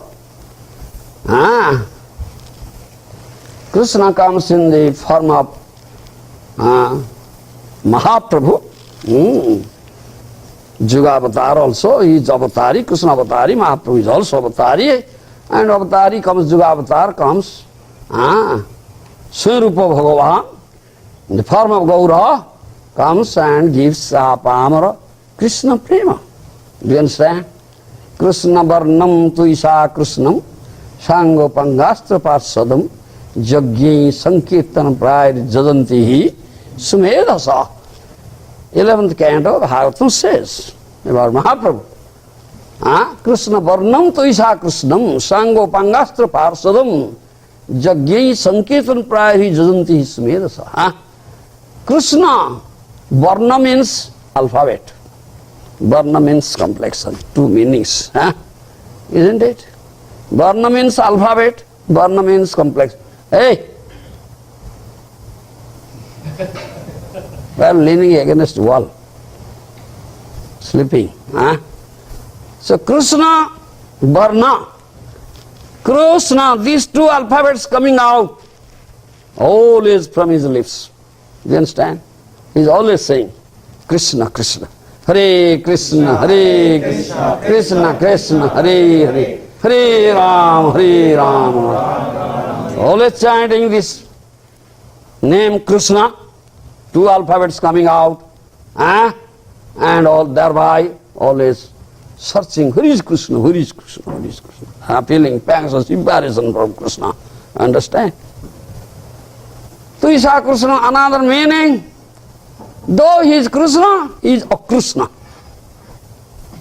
Krishna comes in the form of Mahaprabhu. Juga Avatar also, he is Avatari, Krishna Avatari, Mahaprabhu is also Avatari, and Avatari comes, Juga Avatar comes, Swarupa Bhagavan, in the form of Gaura, comes and gives Pamara Krishna Prema. Do you understand? Krishna Varnam Tuisa Krishnam, Sango Pangastra Parsadam, Jaggi Sankirtan Pride Jadantihi, Sumedasa. 11th canto of Bhagavatam says about Mahaprabhu. Krishna Varnam Tuisa Krishnam, Sango Pangastra Parsadam, Jaggi Sankirtan Pride Jadantihi Sumedasa. Krishna, Varna means alphabet. Varna means complexion, two meanings. Isn't it? Varna means alphabet, Varna means complex. Hey! We are leaning against the wall, sleeping. So Krishna, Varna, Krishna, these two alphabets coming out, always from his lips. Do you understand? He is always saying, Krishna, Krishna. Hare Krishna, Hare Krishna, Krishna Krishna, Hare Hare, Hare Ram, Hare Ram. Always chanting this name Krishna, two alphabets coming out, and all thereby always searching, who is Krishna, who is Krishna, who is Krishna, feeling pangs of embarrassment from Krishna. Understand? Tuisa Krishna, another meaning. Though he is Krishna, he is Akrishna.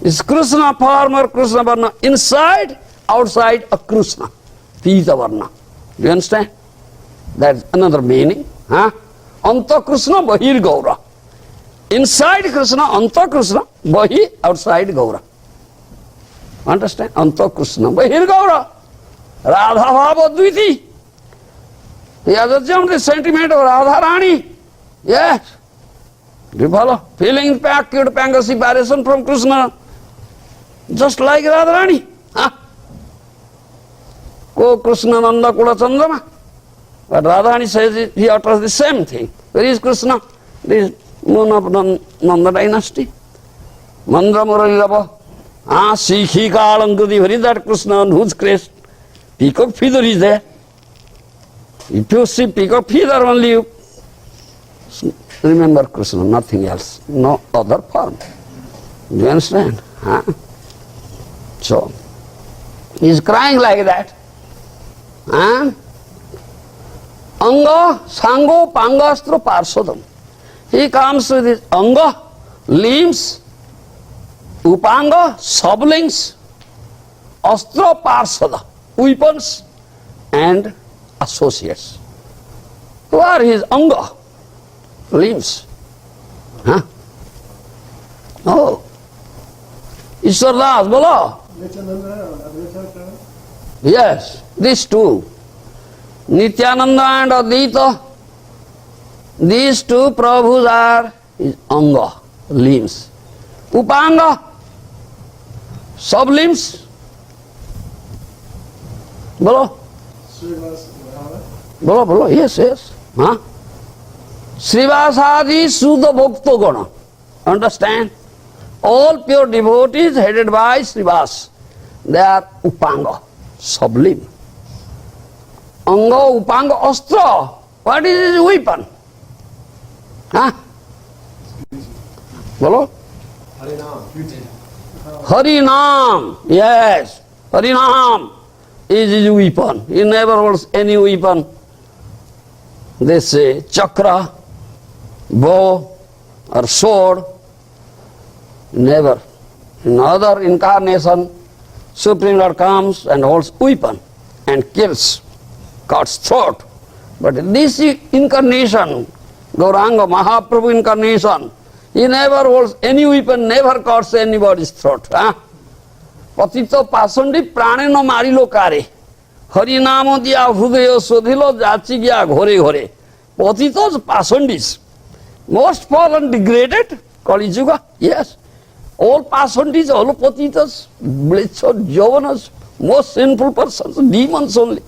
Is Krishna former Krishna Varna inside, outside Akrishna. Pita Varna. Do you understand? That's another meaning. Anta Krishna, Bahir Gaura. Inside Krishna, Anta Krishna, Bahi, outside Gaura. Understand? Anta Krishna, Bahir Gaura. Radha Bhava Dviti. He has assumed the sentiment of Radha Rani. Yes. Do you follow? Feeling acute panga separation from Krishna, just like Radharani. Ko Krishna Nanda Kula Chandama. But Radharani says he utters the same thing. Where is Krishna? This moon of Nanda dynasty. Mandra Muralilava. Sikhi Kalangudi. Where is that Krishna on whose crest? Peacock feather is there. If you see peacock feather only, you remember Krishna, nothing else, no other form. Do you understand? So, he is crying like that. Anga, Sango, Pangastra, Parsadam. He comes with his Anga, limbs, Upanga, sublimbs, Astra, Parsada, weapons and associates. Who are his Anga? Limbs. Oh. Ishwar Das, bolo. Yes, these two. Nityananda and Advaita. These two Prabhus are his Anga, limbs. Upanga, sublimbs. Bolo. Bolo, yes. Srivasadi Sudha Bhakta Gana. Understand? All pure devotees headed by Srivas. They are Upanga, sublime. Anga, Upanga, Astra. What is his weapon? Bolo? Harinam. Yes. Harinam is his weapon. He never holds any weapon. They say chakra, bow or sword. Never. In other incarnation, Supreme Lord comes and holds weapon. and kills God's throat. But in this incarnation, Gauranga Mahaprabhu incarnation, he never holds any weapon, never cuts anybody's throat. Patito pasandi prane no marilo kare. Harinamo diya hrudayo sodhilo jachi gya ghore ghore. Patitos pasandis, most fallen, degraded, Kali Yuga, yes. All pasandis, all patitos, blitzed, jovanas, most sinful persons, demons only.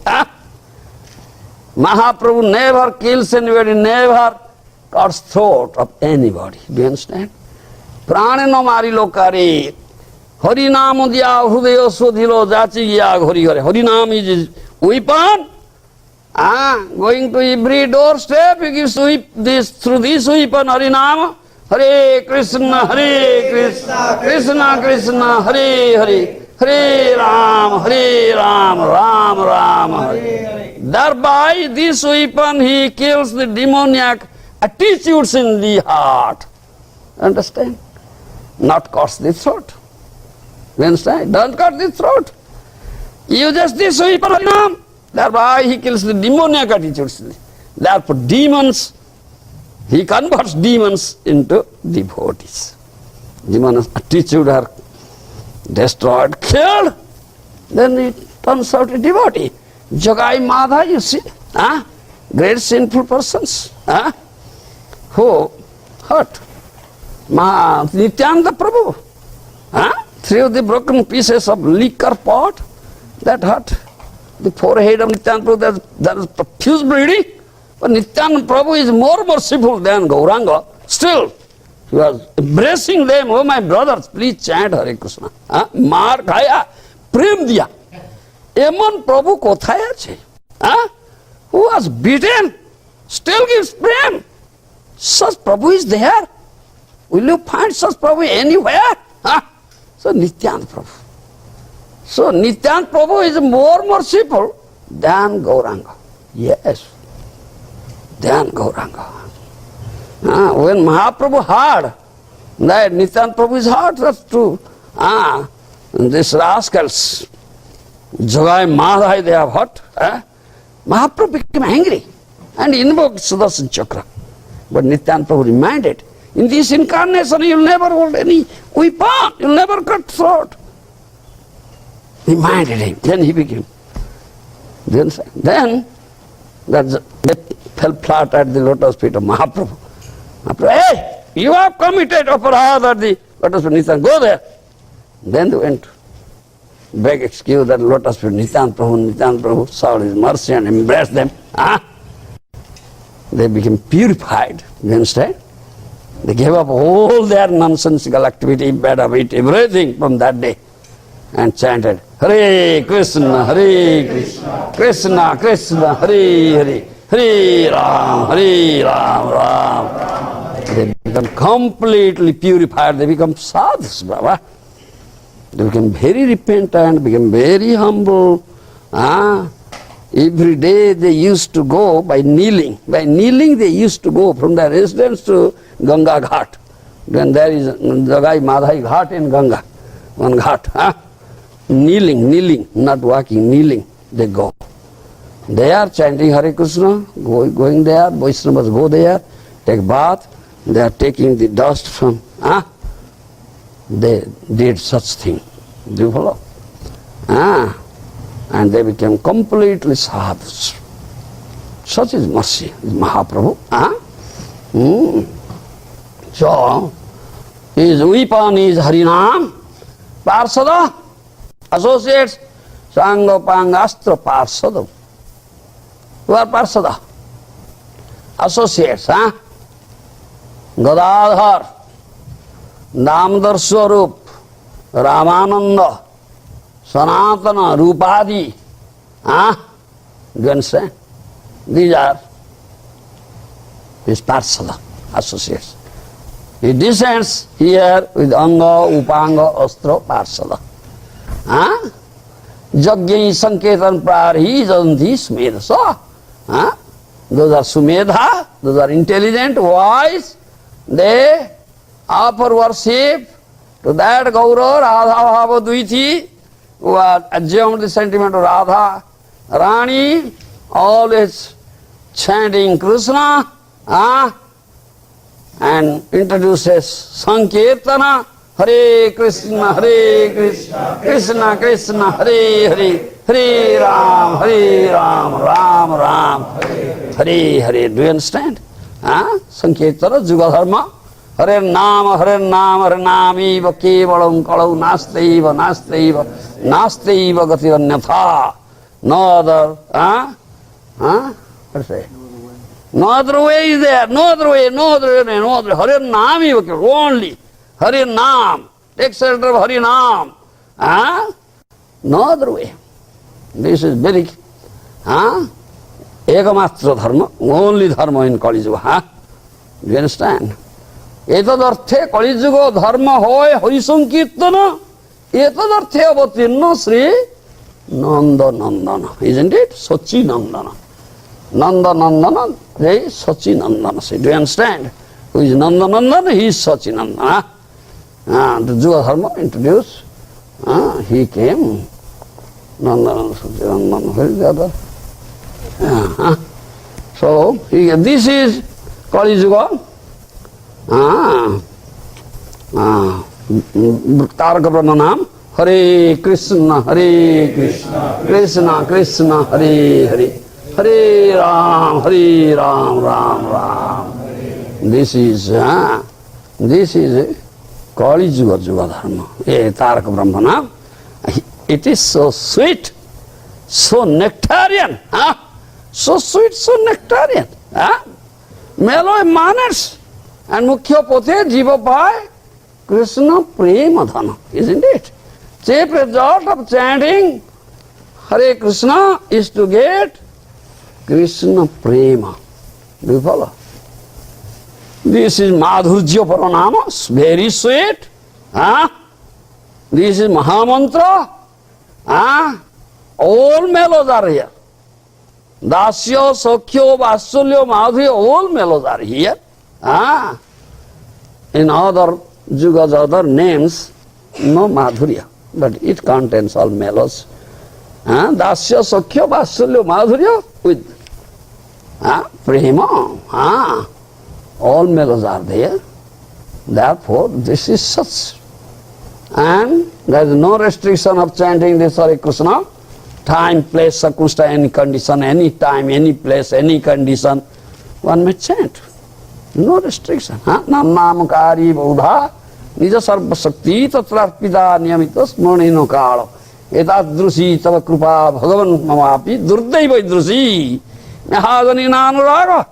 Mahaprabhu never kills anybody, never cuts throat of anybody. Do you understand? Prane no marilo kare. Harinam diya hrudayo sodhilo jachi gya ghori ghore. Harinam is his weapon. Going to every doorstep, you give sweep this through this weapon, Harinam. Hare Krishna, Krishna Krishna, Hare Hare, Hare Ram, Ram Ram, Hare. Thereby, this weapon, he kills the demoniac attitudes in the heart. Understand? Not cuts the throat. You understand? Don't cut the throat. You just this weapon, Harinam. Thereby, he kills the demoniac attitudes. Therefore, demons, he converts demons into devotees. Demons' attitude are destroyed, killed, then it turns out a devotee. Jagai Madha, you see, great sinful persons who hurt Nityananda Prabhu through the broken pieces of liquor pot that hurt the forehead of Nityananda Prabhu. There is profuse bleeding. But Nityananda Prabhu is more merciful than Gauranga. Still, he was embracing them. Oh, my brothers, please chant Hare Krishna. Maar khaya, prem diya. Eman Prabhu kothay ache? Who was beaten, still gives prem. Such Prabhu is there. Will you find such Prabhu anywhere? So Nityananda Prabhu. So Nityananda Prabhu is more merciful than Gauranga. Yes. Than Gauranga. When Mahaprabhu heard that Nityananda Prabhu is hurt, that's true. These rascals, Jagai Madhai, they have hurt. Mahaprabhu became angry and invoked Sudarshan Chakra. But Nityananda Prabhu reminded, in this incarnation you will never hold any weapon, you will never cut throat. Reminded him, then he became. Then they fell flat at the lotus feet of Mahaprabhu. Mahaprabhu, hey, you have committed aparadha at the lotus feet, Nityananda, go there. Then they went, beg excuse at the lotus feet, Nityananda Prabhu saw his mercy and embraced them. They became purified, you understand? They gave up all their nonsensical activity, bad habit, everything from that day, and chanted, Hare Krishna, Krishna Krishna, Hare Hare, Hare Ram, Ram. They become completely purified, they become sadhus, Baba. They became very repentant, became very humble. Every day they used to go by kneeling. By kneeling they used to go from their residence to Ganga Ghat. Then there is Jagai Madhai Ghat in Ganga, one ghat. Kneeling, not walking, kneeling, they go. They are chanting Hare Krishna, going there, Vaishnavas go there, take bath, they are taking the dust from, they did such thing. Do you follow? And they became completely sadhus. Such is mercy, is Mahaprabhu. So, his weapon is Harinam, Parsada, associates, Sangopangastra Parsada. Who are Parsada? Associates, Gadadhar, Damodar Swarup, Ramananda, Sanatana, Rupadi. Do you understand? These are his Parsada, associates. He descends here with Anga, Upanga, Astra, Parsada. Jagya Sanketan Prarhi Janti Sumedha. Those are Sumedha, those are intelligent, wise. They offer worship to that Gaura, Radha Bhava Dviti, who are assumed the sentiment of Radha, Rani always chanting Krishna and introduces Sankirtana, Hare Krishna, Krishna Krishna, Hare Hare, Hare Ram, Ram Ram, Hare Hare. Do you understand? Sankirtana, Juga Dharma. Hare Nam, Hare Namiva Kevalam Kalau Nastaiva, Nastaiva Gati Anyatha. No other, what's that? No other way is there, no other way. Hare Namiva, only Hare Nam. Take shelter of Hare Nam. No other way. This is very, Ekamatra Dharma, only Dharma in Kali Yuga. Do you understand? Etadarthe Kali Yuga Dharma hoy Harisankirtana, etadarthe avatirna Sri Nanda Nandana. Isn't it? Sachi Nandana. Nanda Nandana, they Sachi Nandana. Do you understand? Who is Nanda Nandana? He is Sachi Nandana. The Yuga Dharma introduced, he came. Nandana, Sachi Nandana, where is the other? So, this is Kali Yuga. Taraka Brahma Nam. Hare Krishna, Krishna Krishna, Hare Hare, Hare Ram, Ram Ram. This is Kali Yuga Dharma. Taraka Brahma Nam. It is so sweet, so nectarian. So sweet, so nectarian. Mellow manners. And Mukhya Pothe Jiva Pai Krishna Prema Dhana. Isn't it? Chief result of chanting Hare Krishna is to get Krishna Prema. Do you follow? This is Madhurjya Paranama, very sweet. This is Mahamantra. All mellows are here. Dasya, Sakhya, Vasulya, Madhurya, all mellows are here. In other Yugas, other names, no Madhurya, but it contains all mellows. Dasya, Sakhya, Vasulya, Madhurya with Prema. All mellows are there. Therefore, this is such. And there is no restriction of chanting this Hare Krishna. Time, place, circumstance, any condition, any time, any place, any condition, one may chant. No restriction. Namnamkari Buddha Nija Sarva Shakti Tatrarpida Niyamita Smarnino Kala Etadrusi Tava Krupa Bhagavan Mamapi Durdaiva Idrusi Nahagani Nanuraga.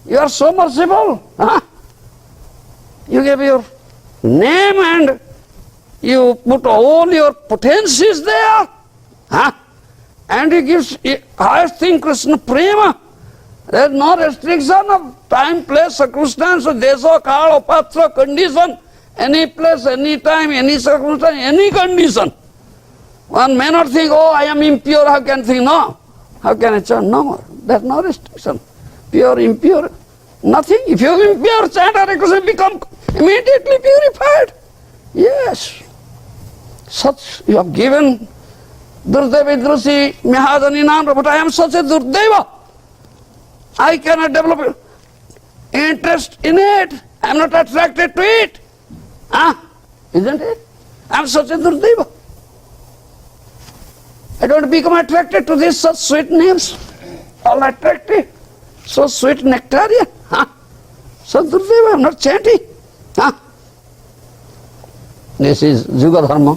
You are so merciful. You gave your name and you put all your potencies there. And he gives highest thing Krishna Prema. There is no restriction of time, place, circumstance, desa, kala, patra, condition, any place, any time, any circumstance, any condition. One may not think, oh, I am impure, how can I think? No. How can I chant? No, there is no restriction. Pure, impure, nothing. If you are impure, chant Hare Krishna, become immediately purified. Yes. Such you have given Durdeva Idrusi Mihadani Nam, but I am such a Durdeva. I cannot develop interest in it. I am not attracted to it. Isn't it? I am such a Durdeva. I don't become attracted to these such sweet names. All attractive. So sweet nectarian. So Durdeva, I am not chanting. This is Yuga Dharma,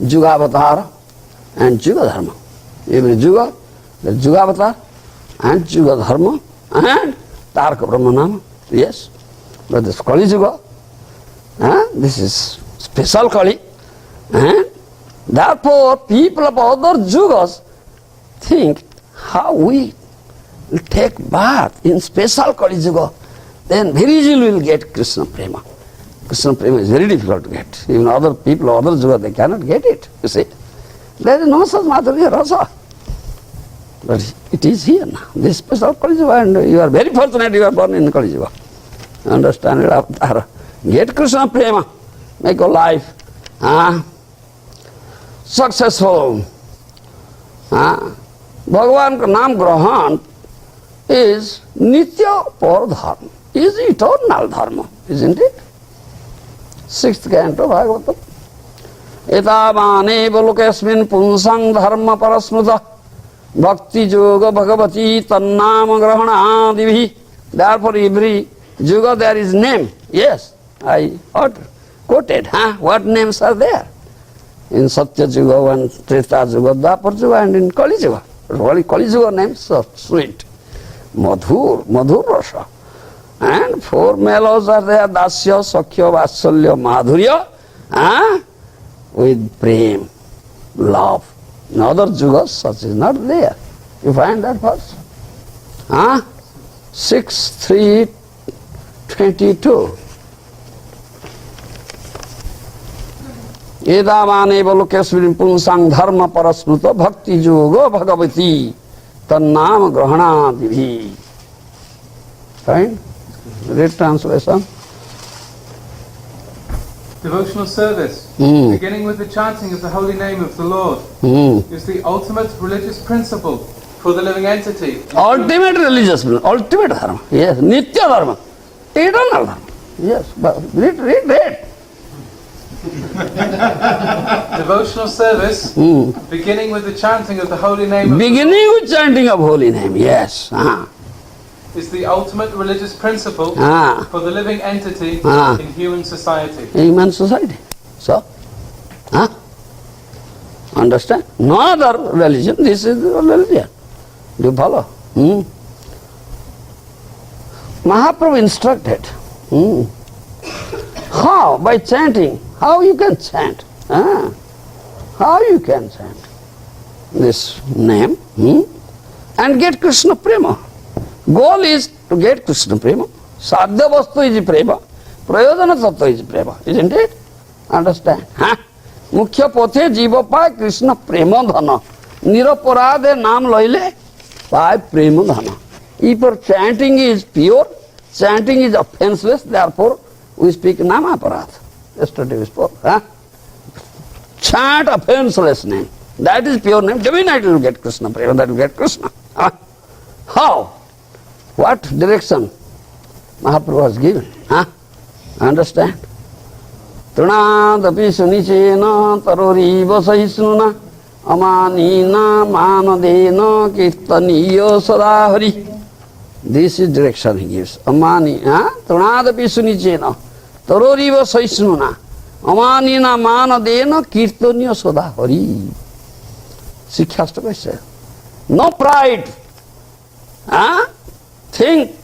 Yuga Avatar, and Yuga Dharma. Every Yuga, the Yuga Avatar, and Yuga Dharma, and Taraka Brahmanama. Yes. But this Kali Yuga, this is special Kali. And therefore, people of other Yugas think how we will take birth in special Kali Yuga, then very easily we will get Krishna Prema. Krishna Prema is very difficult to get. Even other people, other Yugas, they cannot get it, you see. There is no such Madhurya Rasa. But it is here now. This special Kali Yuga, and you are very fortunate you are born in Kali Yuga. Understand it, Avatar. Get Krishna Prema. Make your life successful. भगवान का नाम ग्रहण is nitya par dharma, is eternal dharma, isn't it? 6th canto Bhagavatam. Etamane balokasmin punsang dharma parasmruta bhakti yoga bhagavati tannama grahana adibhi. Therefore every yoga there is name. Yes, I quoted. What names are there? In Satya Yuga and Treta Yuga, Dwapar Yuga and in Kali Yuga. Kali Yuga names so sweet. Madhur Rasa. And 4 mellows are there, Dasya, Sakhya, Vatsalya, Madhurya, with prem, love. In other yugas, such is not there. You find that verse? 6:3:22. Edamane balokesmin punsang dharma parasmruta bhakti yoga bhagavati tannam grahana dibhi. Fine? Read translation. Devotional service, beginning with the chanting of the holy name of the Lord, is the ultimate religious principle for the living entity. Ultimate religious principle, ultimate dharma. Yes, nitya dharma, eternal dharma. Yes, but read. Devotional service, beginning with the chanting of the holy name Beginning with chanting of holy name, yes. Is the ultimate religious principle for the living entity in human society. Human society. So, understand? No other religion, this is the religion. Do you follow? Mahaprabhu instructed. How? By chanting. How you can chant? How you can chant this name and get Krishna Prema. Goal is to get Krishna Prema. Sadhya vastu is Prema. Prayodana tattva is Prema. Isn't it? Understand? Mukhya pothe jiva paye Krishna Prema dhana. Niraparade naam laile paye Prema dhana. If our chanting is pure, chanting is offenseless, therefore we speak namaparad. Yesterday we spoke. Chant offenseless name. That is pure name. Definitely will get Krishna Prema. That will get Krishna. How? What direction Mahaprabhu has given? Understand? Trunadapi sunichena taroriva sahisnuna amanina manadena kirtaniya sadahari. This is direction he gives. Amani, Trunadapi sunichena taroriva sahisnuna amanina manadena kirtaniya sadahari. Sikhyastaka says, no pride. Think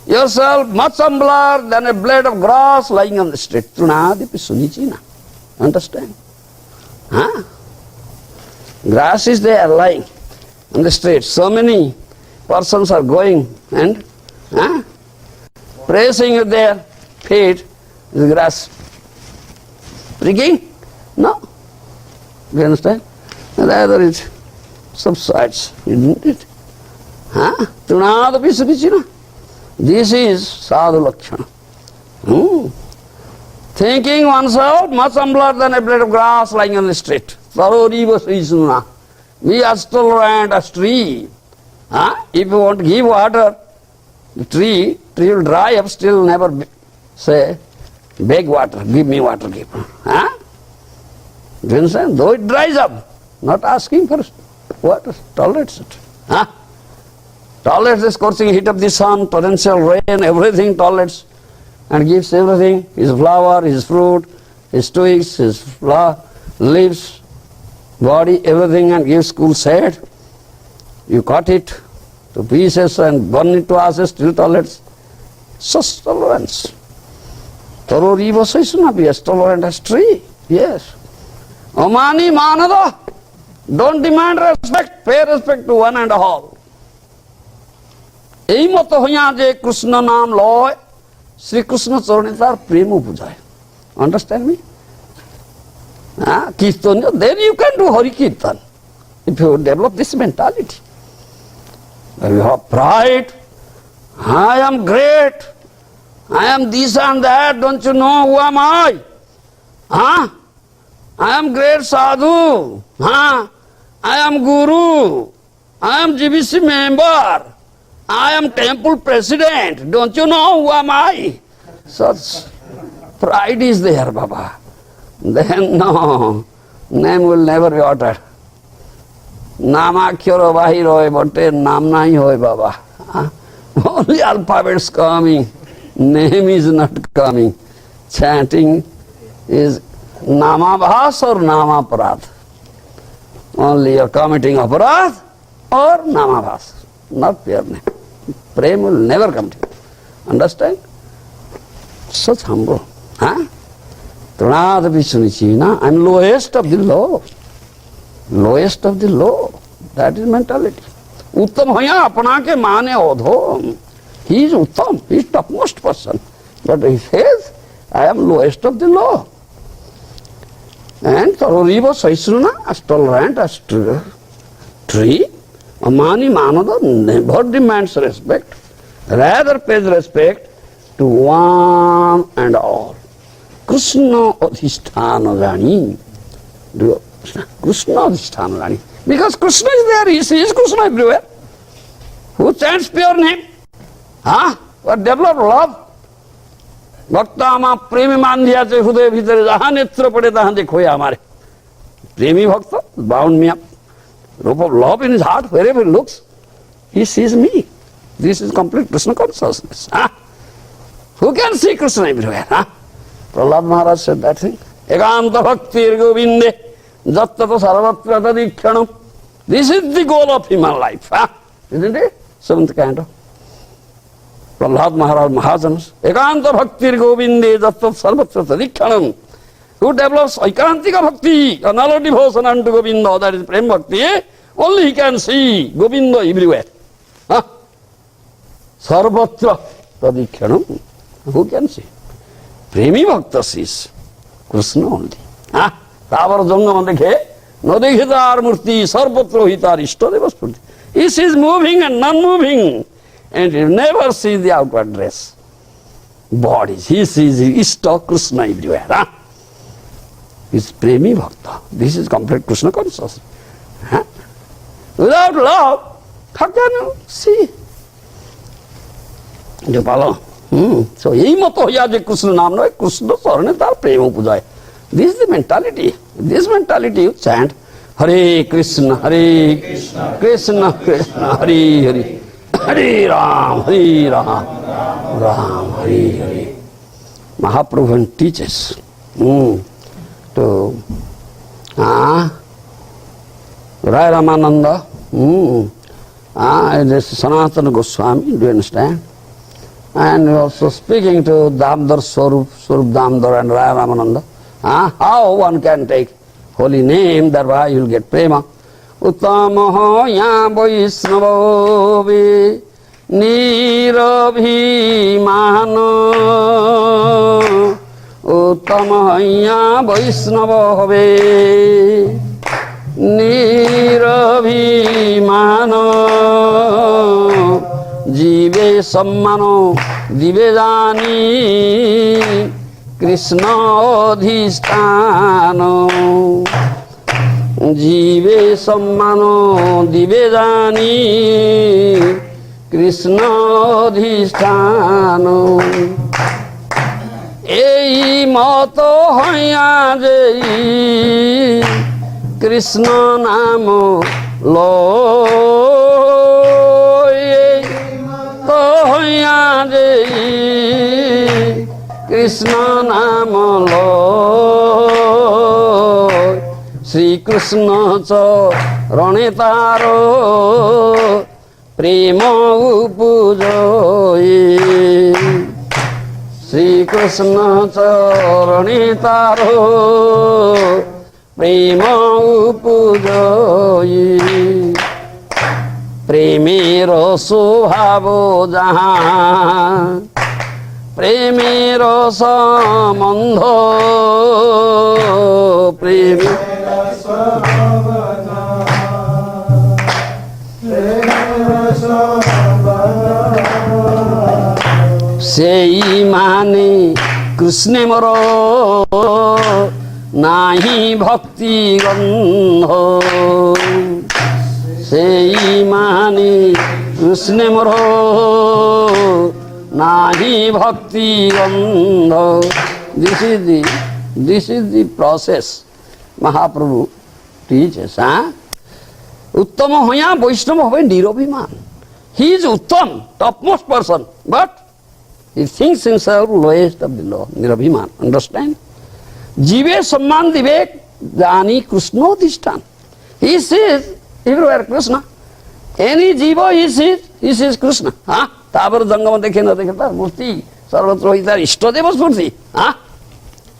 yourself much humbler than a blade of grass lying on the street. Trunadipi sunichina. Understand? Grass is there lying on the street. So many persons are going and pressing with their feet the grass. Prigging? No. Do you understand? Rather it subsides, isn't it? Trunadapi sunichina. This is sadhu lakshana. Thinking oneself much humbler than a blade of grass lying on the street. Saroriva srisuna. Be as tolerant as tree. If you want to give water, the tree will dry up, still never say, beg water, give me water, give. Do you understand? Though it dries up, not asking for water, tolerates it. Tolerates the scorching heat of the sun, torrential rain, everything tolerates and gives everything, his flower, his fruit, his twigs, his leaves, body, everything, and gives cool shade. You cut it to pieces and burn it to ashes, still tolerates. Such tolerance. Taroriva saisuna, be as tolerant as tree. Yes. Amani manada. Don't demand respect, pay respect to one and all. এই মত হইয়া যে কৃষ্ণ নাম লয় শ্রীকৃষ্ণ চরণে তার প্রেম বুঝায়। Understand me? Kirtan, then you can do Hari Kirtan if you develop this mentality. If you have pride, I am great, I am this and that, don't you know who am I? I am great sadhu, I am guru. I am GBC member. I am temple president. Don't you know who am I? Such pride is there, Baba. Then no, name will never be uttered. Namakhyara bahi roy, but naam nahi hoy, Baba. Only alphabets coming. Name is not coming. Chanting is namabhas or namaparad. Only you are committing aparad or namabhas, not pure name. Prem will never come to you. Understand? Such humble. Huh? Trinadapi sunichina, I am lowest of the low. Lowest of the low. That is mentality. Uttam hoya apna ke mane odho. He is Uttam, he is topmost person. But he says, I am lowest of the low. And Taroriva Saisruna, as tolerant as tree, Amani Manada never demands respect, rather pays respect to one and all. Krishna Adhisthana Rani. Krishna Adhisthana Rani. Because Krishna is there, he sees Krishna everywhere. Who chants pure name? Huh? What develop love? भक्तामा प्रेमी मान दिया चे हृदय भीतर जहां नेत्र पड़े तहां देखो ये हमारे प्रेमी भक्त bound me up. Rope of love in his heart, wherever he looks, he sees me. This is complete Krishna consciousness. Huh? Who can see Krishna everywhere? Huh? Prahlad Maharaj said that thing. Ekanta bhaktir govinde jattata sarvatra tadikhanam. This is the goal of human life. Huh? Isn't it? Seventh canto. Prahlad Maharaj Mahajanas. Ekanta bhaktir govinde jattata sarvatra tadikhanam. Who develops Aikantika bhakti, another devotion unto Govinda, that is Prem Bhakti, only he can see Govinda everywhere. Huh? Sarvatra tadikhanam. Who can see? Premi Bhakta sees Krishna only. Huh? Tavar Jangama dekhe, no dekhe tar murti, sarvatra hitar ishtadeva spurti. He sees moving and non-moving, and he never sees the outward dress. Bodies, he sees Ishta Krishna everywhere. Huh? Is Premi Bhakta. This is complete Krishna consciousness. Huh? Without love, how can you see? जो पालो so यही मत हो या जो कृष्ण नाम no Krishna शरण तार प्रेम पूजा है. This is the mentality. This mentality you chant Hare Krishna Krishna Krishna Hare Hare Hare Ram Ram Hare Hare. Mahaprabhu teaches to Rai Ramananda, this Sanatana Goswami, do you understand? And also speaking to Damdar Swarup Damdar and Rai Ramananda, how one can take holy name, thereby you will get prema. Uttamaho ya Vaishnava Nirabhimano Uttamaya Vaishnava Have Nirabhimano Jive Sammano Dive Jani Krishna Adhisthano Jive Sammano Dive Jani Krishna Adhisthano এই মত হইয়া যেই কৃষ্ণ নাম লয় তো হইয়া যেই কৃষ্ণ নাম লয় শ্রীকৃষ্ণ চরণে তার প্রেম উপজয় Sri Krishna Charani Taro Prema Upujayi Premiro Subhavo Jahan Premiro Samandho Premiro Subhavo সেই মানে কৃষ্ণে মর নাহি ভক্তি গন্ধ সেই মানে কৃষ্ণে মোর নাহি ভক্তি গন্ধ। This is the process Mahaprabhu teaches. উত্তম হইয়া বৈষ্ণব হবে নিরভিমান। He is Uttam, topmost person, but he thinks himself lowest of the low, নিরভিমান. Understand? জীবে সম্মান দিবে জানি Krishna অধিষ্ঠান। He sees everywhere Krishna. Any jiva he sees Krishna. তারপর জঙ্গম দেখে না দেখে তার মূর্তি সর্বত্র তার ইষ্টদেব স্ফূর্তি।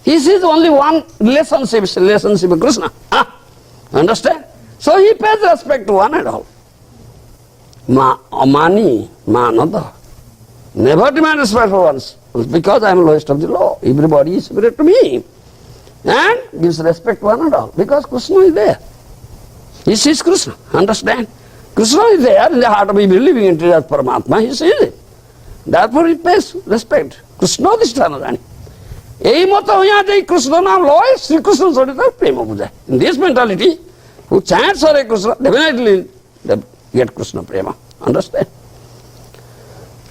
He sees only one relationship with Krishna. Understand? So he pays respect to one and all. Mani, manada. Never demand respect for once, because I am lowest of the low. Everybody is superior to me. And gives respect to one and all, because Krishna is there. He sees Krishna. Understand? Krishna is there in the heart of every living entity as Paramatma. He sees it. Therefore he pays respect. Krishna Adhisthana Jani. এই মতো হইয়া যে কৃষ্ণ নাম লয় শ্রীকৃষ্ণ চরিত প্রেম বুঝায়। In this mentality, who chants Hare Krishna, definitely they get Krishna prema. Understand?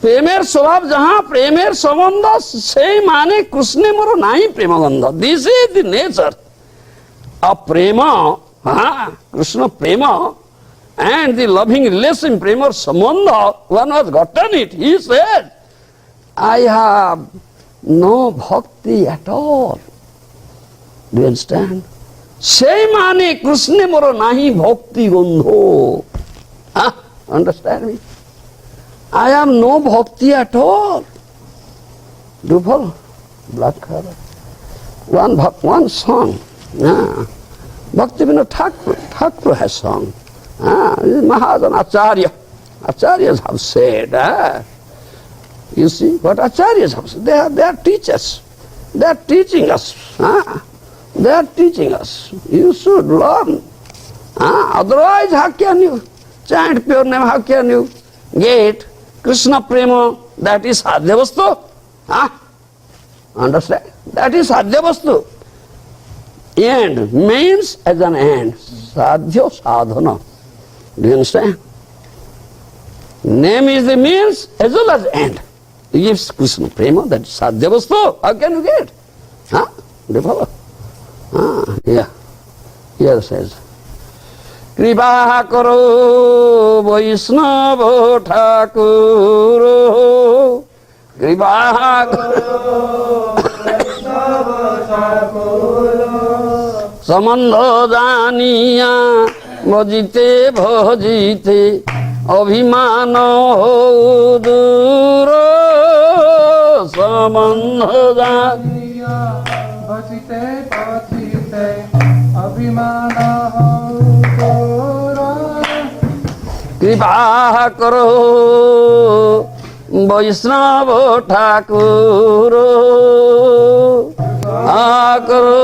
প্রেমের স্বভাব যাহা প্রেমের সম্বন্ধ সেই মানে কৃষ্ণে মোর নাই প্রেমগন্ধ। This is the nature of prema. Krishna prema and the loving relation prema sambandha, one has gotten it. He says, I have no bhakti at all. Do you understand? সেই মানে কৃষ্ণে মোর নাহি ভক্তি গন্ধ। Understand me? I have no bhakti at all. Do you follow? Black color. One song. Bhaktivinoda Thakur has sung. Mahajan Acharyas have said. You see what Acharyas have said? They are teachers. They are teaching us. They are teaching us. You should learn. Otherwise, how can you chant pure name? How can you get Krishna prema? That is sadhya vastu. Understand? That is sadhya vastu. End means as an end. Sadhya sadhana. Do you understand? Name is the means as well as end. If Krishna prema, that is sadhya vastu. How can you get? Do you follow? Yeah. Here says, কৃপা করো বৈষ্ণব ঠাকুর, কৃপা সম্বন্ধ জানিয়া ভজিতে ভজিতে অভিমান হও দূর, সম্বন্ধ জানিয়া ভজিতে ভজিতে অভিমান হও দূর। কৃপা করো বৈষ্ণব ঠাকুর, করো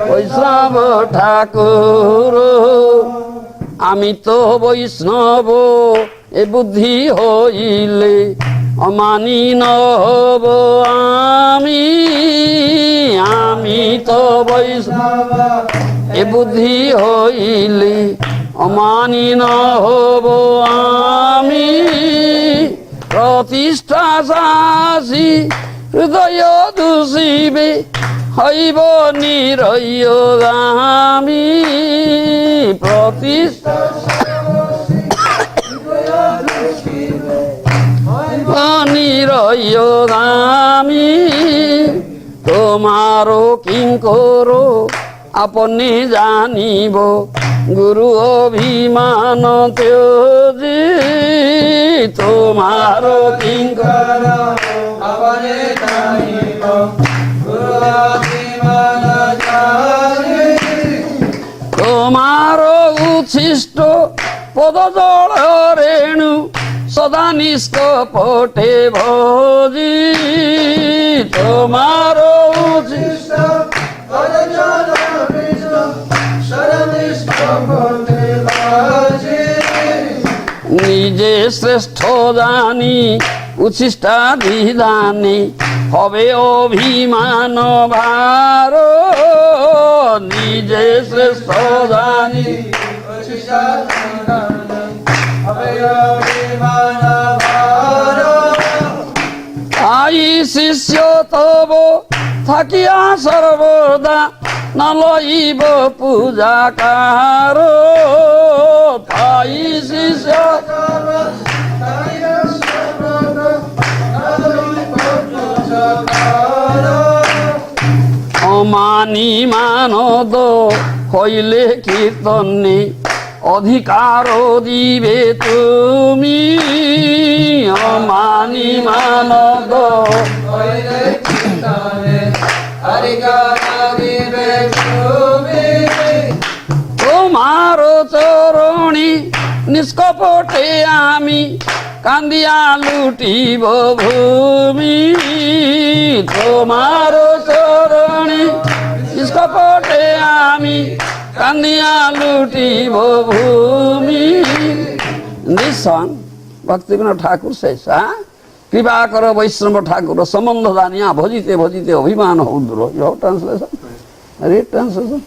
বৈষ্ণব ঠাকুর, আমি তো বৈষ্ণব এ বুদ্ধি হইলে অমানি নহব আমি, আমি তো বৈষ্ণব এ বুদ্ধি হইলে অমানি নহব আমি, প্রতিষ্ঠা সাহসী হৃদয় দূষিবে হইব নিরয়গামী, প্রতিষ্ঠা নিরয়গামী, তোমারও কিঙ্কর আপনি জানিব গুরু অভিমান ত্যাজি, তোমারও কিঙ্কর আপনি জানিব গুরু অভিমান ত্যাজি, তোমারও উচ্ছিষ্ট পদজল রেণু সদা নিষ্কপটে ভজি, তোমারও উচ্ছিষ্ট পদজল রেণু সদা নিষ্কপটে ভজি, নিজে শ্রেষ্ঠ জানি উচ্ছিষ্টাধিদানে হবে অভিমান ভার, নিজে শ্রেষ্ঠ জানি ডাকিয়া সর্বদা নলইব পূজাকার তাই শিষ্য অমানি মানদ হইলে কীর্তনে অধিকার দিবে তুমি অমানি মানদ হইলে কীর্তনে অধিকার দিবে তুমি তোমার চরণী নিষ্কপটে আমি কান্দিয়া লুটিব ভূমি তোমার চরণী নিষ্কপটে আমি কান্দিয়া লুটিব ভূমি। This song, Bhaktivinoda Thakur says, কৃপা কর বৈষ্ণব ঠাকুর সম্বন্ধ জানিয়া ভজিতে ভজিতে অভিমান হৌদ্র। Your translation? Read translation.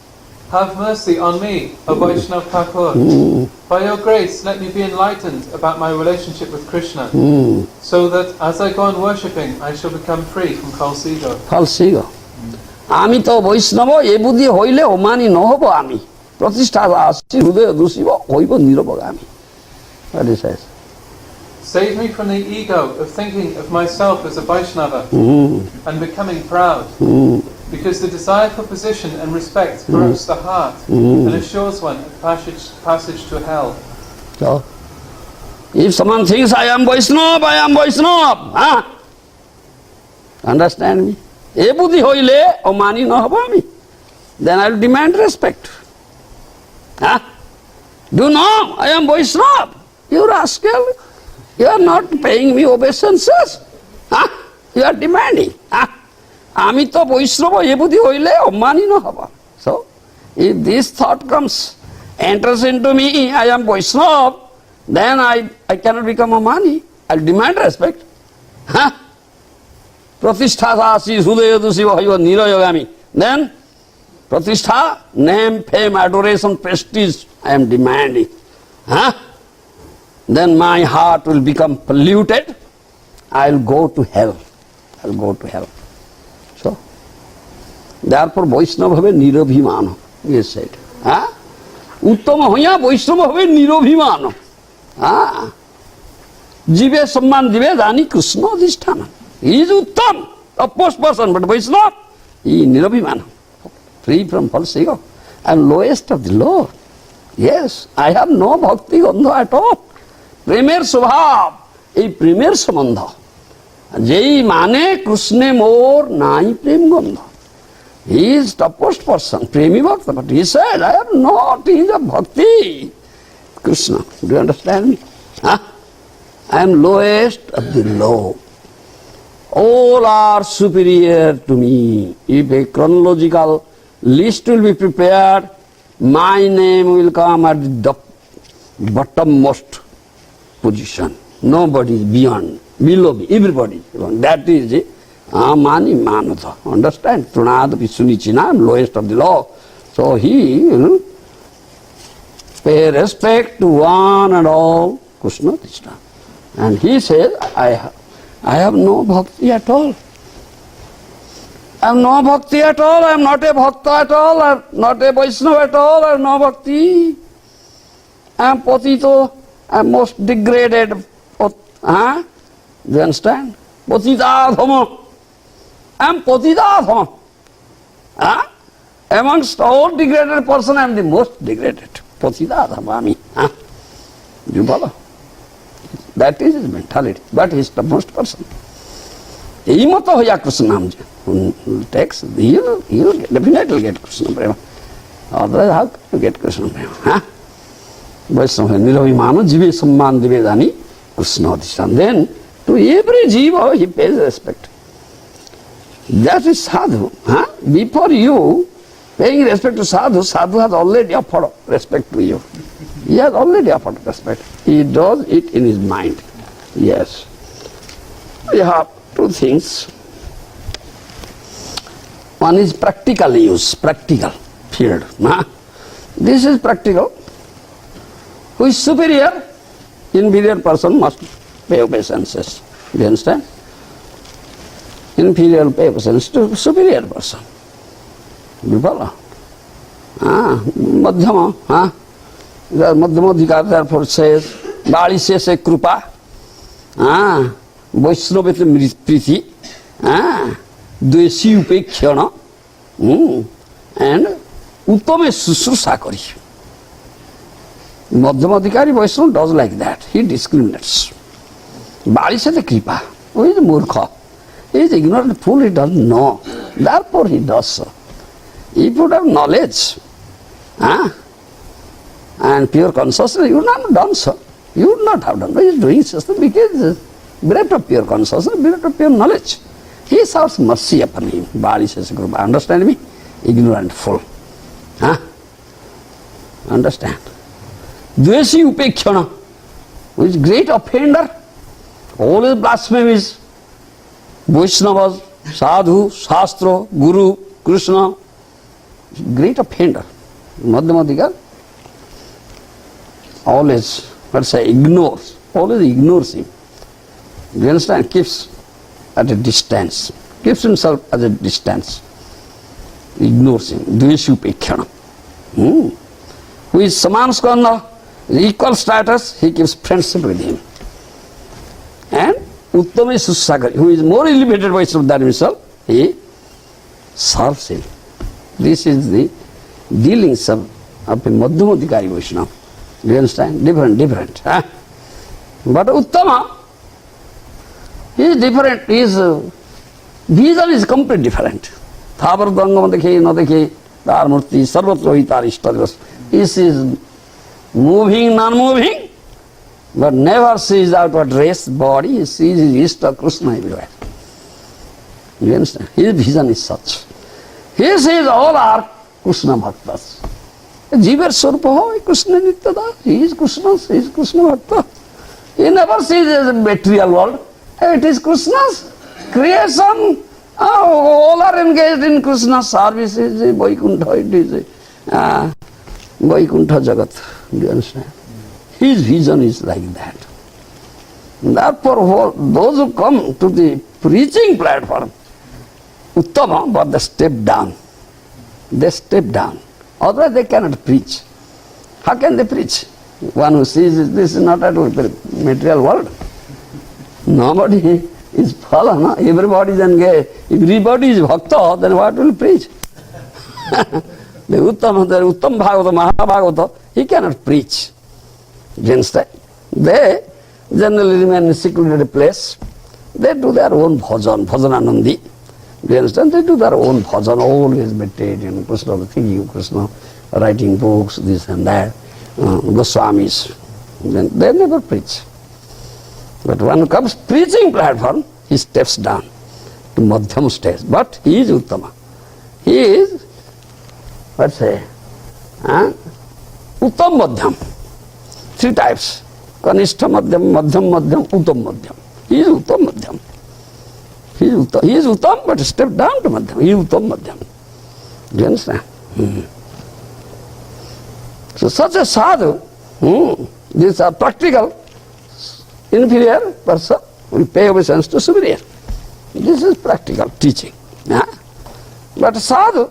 Have mercy on me, O Vaishnava Thakur. By your grace, let me be enlightened about my relationship with Krishna, so that as I go on worshipping, I shall become free from false ego. False ego. আমি তো বৈষ্ণব এ বুদ্ধি হইলে অমানি নহব আমি প্রতিষ্ঠা আসছি হৃদয় দূষিব হইব নিরবগামী। What he says. Save me from the ego of thinking of myself as a Vaishnava and becoming proud. Because the desire for position and respect corrupts the heart and assures one of passage to hell. So, if someone thinks I am Vaishnava, understand me? এ বুদ্ধি হইলে অমানি নহব আমি, then I will demand respect. Do know I am Vaishnava? You rascal, you are not paying me obeisances. You are demanding. আমি তো বৈষ্ণব এ বুদ্ধি হইলে অমানি নহব। So, if this thought enters into me, I am Vaishnava, then I cannot become Amani. I'll demand respect. প্রতিষ্ঠা আসি হৃদয় দূষিব হইব নিরয়গামী। Then, প্রতিষ্ঠা, name, fame, adoration, prestige, I am demanding. Then my heart will become polluted. I'll go to hell. I'll go to hell. So, therefore বৈষ্ণব হবে নিরভিমান। Yes, said. উত্তম হইয়া বৈষ্ণব হবে নিরভিমান। জীবে সম্মান দিবে জানি Krishna অধিষ্ঠান। He is uttam, topmost person, but Vaishnava, he is nirabhiman, free from false ego, and lowest of the low. Yes, I have no bhakti gandha at all. প্রেমের স্বভাব, এই প্রেমের সম্বন্ধ যেই মানে কৃষ্ণে মোর নাই প্রেম গন্ধ। He is topmost person, premi bhakta, but he said, I have not, he is a bhakti. Krishna, do you understand me? I am lowest of the low. All are superior to me. If a chronological list will be prepared, my name will come at the bottommost position. Nobody beyond, below me, everybody. That is it. Mani manatha. Understand? Pranada Pisunichina, I am lowest of the law. So he will pay respect to one and all Krishna Krishna. And he says, I have no bhakti at all. I have no bhakti at all. I am not a bhakta at all. I am not a Vaishnava at all. I have no bhakti. I am patito. I am most degraded. Do you understand? Patitadhama. I am patitadhama. Amongst all degraded person, I am the most degraded. Patitadhama. Do you follow? That is his mentality, but he is the most person. এই মতো হইয়া কৃষ্ণ নাম takes, he will definitely get Krishna prema. Otherwise, how can you get Krishna prema? Vaishnava nirabhiman jive samman dive jani Krishna adhishan. Then to every jiva he pays respect. That is sadhu. Before you paying respect to sadhu, sadhu has already offered respect to you. He has already offered respect. He does it in his mind. Yes. We have two things. One is practical use, practical field. This is practical. Who is superior? Inferior person must pay obeisances. Do you understand? Inferior pay obeisance to superior person. You follow? Madhyama, the Madhyamadhikar therefore says, Bali says a krupa, Vaishnavati priti, Dvesi upekhyana, and Uttame susrusa kari. Madhyamadhikari Vaishnava does like that. He discriminates. Bali says a kripa. Who is a murkha? He is ignorant fool, he doesn't know. Therefore he does so. If you would have knowledge, and pure consciousness, you would not have done so. You would not have done. He is doing such thing because bereft of pure consciousness, bereft of pure knowledge. He serves mercy upon him. Bali says, Guru, understand me? Ignorant fool. Understand? Dvesi upekhyana, who is great offender, always blasphemies, Vaishnavas, Sadhu, Shastra, Guru, Krishna, great offender. Madhyamadhikar always, let's say, ignores him. Do you understand? Keeps at a distance, keeps himself at a distance, ignores him. Dvesi upekhyana. Who is Samanskanda, equal status, he keeps friendship with him. And Uttame Susagari, who is more elevated Vaishnava than himself, he serves him. This is the dealings of a Madhyamadhikari Vaishnava. Do you understand? Different. But Uttama, he is different. His vision is completely different. Thavarudangam dekhe, na dekhe, Dharmurti, Sarvatra Hitarishtaras. He sees moving, non-moving, but never sees outward race, body. He sees his Ishta Krishna everywhere. You understand? His vision is such. He says all are Krishna Bhaktas. Jivar Swarupa ho, Krishna Nityada. He is Krishna Bhakta. He never sees as a material world. It is Krishna's creation. All are engaged in Krishna's service. It is Vaikuntha, it is Vaikuntha Jagat. Do you understand? His vision is like that. Therefore, those who come to the preaching platform, Uttama, but they step down. They step down. Otherwise they cannot preach. How can they preach? One who sees this is not at all material world. Nobody is fallen. Everybody is engaged. If everybody is bhakta, then what will preach? The Uttam Bhagavata, Mahabhagavata, he cannot preach. They generally remain in a secluded place. They do their own bhajan, bhajananandi. Do you understand? They do their own bhajan, always meditating, Krishna, thinking of Krishna, writing books, this and that, Goswamis. They never preach. But when he comes preaching platform, he steps down to Madhyam stage. But he is Uttama. He is, let's say, Uttam Madhyam. Three types. Kanishta Madhyam, Madhyam Madhyam, Uttam Madhyam. He is Uttam Madhyam. He is Uttam, but step down to Madhyam. He is Uttam Madhyam. Do you understand? So such a sadhu, these are practical, inferior person will pay obeisance to superior. This is practical teaching. But sadhu,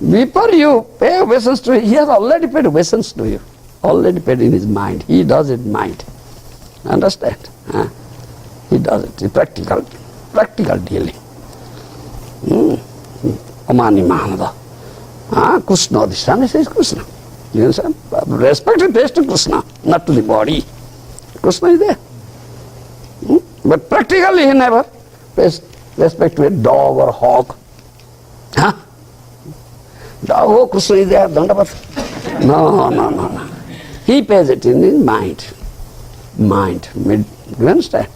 before you pay obeisance to him, he has already paid obeisance to you. Already paid in his mind. He does it in mind. Understand? He does it. It's practical dealing. Amani Mahanada. Krishna Adhisthana says Krishna. You understand? Respect and praise to Krishna, not to the body. Krishna is there. But practically he never pays respect to a dog or hawk. Dog, oh, Krishna is there, Dandavat. No. He pays it in his mind. You understand?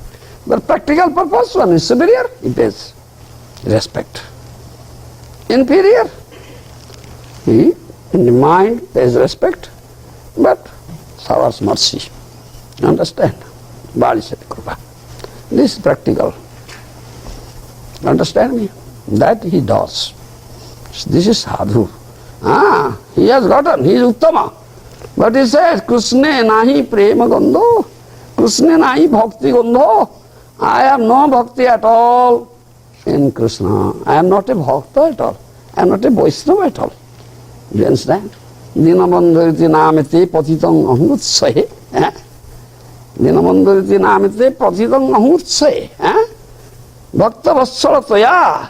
But practical purpose, one is superior, he pays respect. Inferior, he in the mind pays respect, but showers mercy. You understand? Bali Sati Krupa. This is practical. Understand me? That he does. This is sadhu. He has gotten, he is Uttama. But he says, Krishna nahi prema gandho, Krishna nahi bhakti gandho. I have no bhakti at all. in Krishna. I am not a bhakta at all. I am not a Vaishnava at all. Do you understand? Dinabandhariti namete patitang ahmutsahe. Dinabandhariti namete patitang ahmutsahe. Bhakta vassala tvaya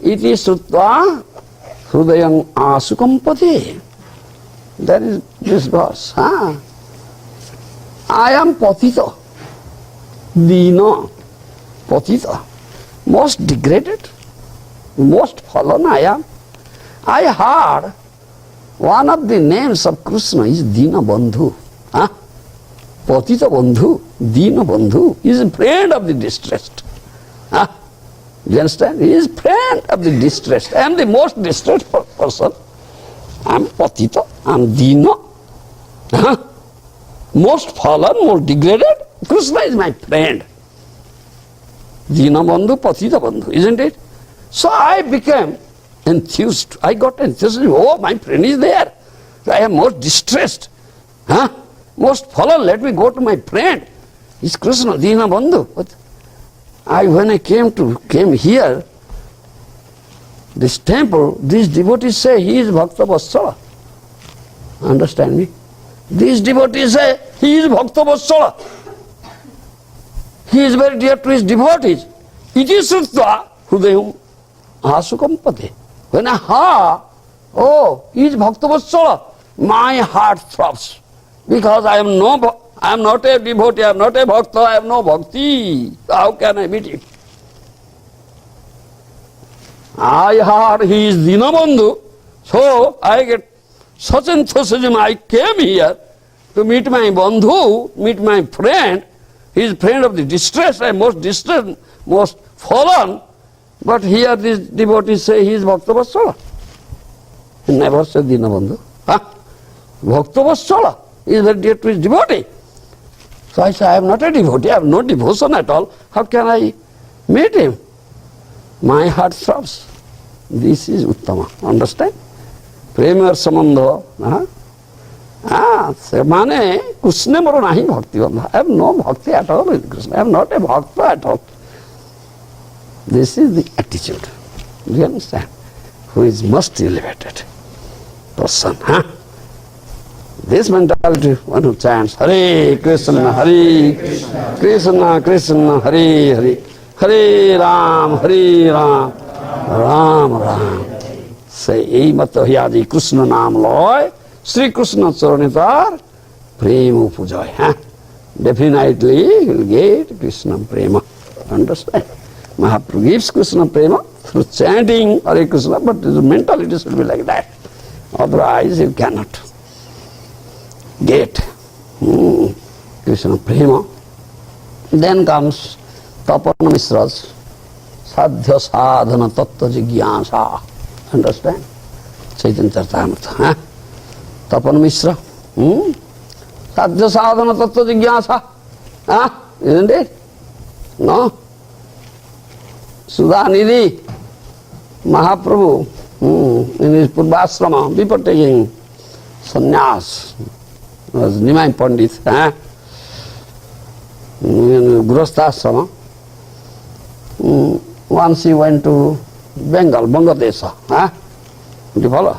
iti srutva hrudayam asukampati. That is this verse. I am patita, dina, patita, most degraded, most fallen I am. I heard one of the names of Krishna is Dina Bandhu. Patita Bandhu, Dina Bandhu. He is a friend of the distressed. You understand? He is friend of the distressed. I am the most distressed person. I am patita, I am Dina. Most fallen, most degraded. Krishna is my friend. Dina Bandhu, Patita Bandhu, isn't it? So I became enthused. I got enthused. Oh, my friend is there. I am most distressed. Most fallen. Let me go to my friend. It's Krishna, Dina Bandhu. But when I came here, this temple, these devotees say he is Bhakta Vatsala. Understand me? These devotees say he is Bhakta Vatsala. He is very dear to his devotees. Iti srutva hrudayam asukampate. When I heard, oh, he is Bhakta Vatsala, my heart throbs. Because I am not a devotee, I am not a bhakta, I have no bhakti. How can I meet him? I heard he is Dinabandhu, so I get such enthusiasm. I came here to meet my bandhu, meet my friend. He is friend of the distressed, I am most distressed, most fallen. But here these devotees say he is Bhakta Vatsala. He never said Dinabandhu. Bhakta Vatsala is very dear to his devotee. So I say, I am not a devotee, I have no devotion at all. How can I meet him? My heart throbs. This is Uttama. Understand? Prema samandha. Mane Krishna moro nahi bhakti bandha. I have no bhakti at all with Krishna. I am not a bhakta at all. This is the attitude. Do you understand? Who is most elevated person. This mentality, one who chants Hare Krishna, Hare Krishna, Krishna, Hare Hare, Hare Ram, Ram Ram. Say, ei mato hyadi Krishna naam loy, Sri Krishna charanitar, prema pujoy. Definitely you will get Krishna prema. Understand? Mahaprabhu gives Krishna prema through chanting Hare Krishna, but the mentality should be like that. Otherwise you cannot get Krishna prema. Then comes Tapana Mishra's Sadhya Sadhana Tattva Jigyasa. Understand? Chaitanya Charitamrita. Tapana Mishra. Sadhya Sadhana Tattva Jigyasa. Isn't it? No? Sudhanidhi Mahaprabhu in his Purvasrama, before taking sannyas, was Nimai Pandit, in Grosthasrama. Once he went to Bengal, Bangadesha. Do you follow?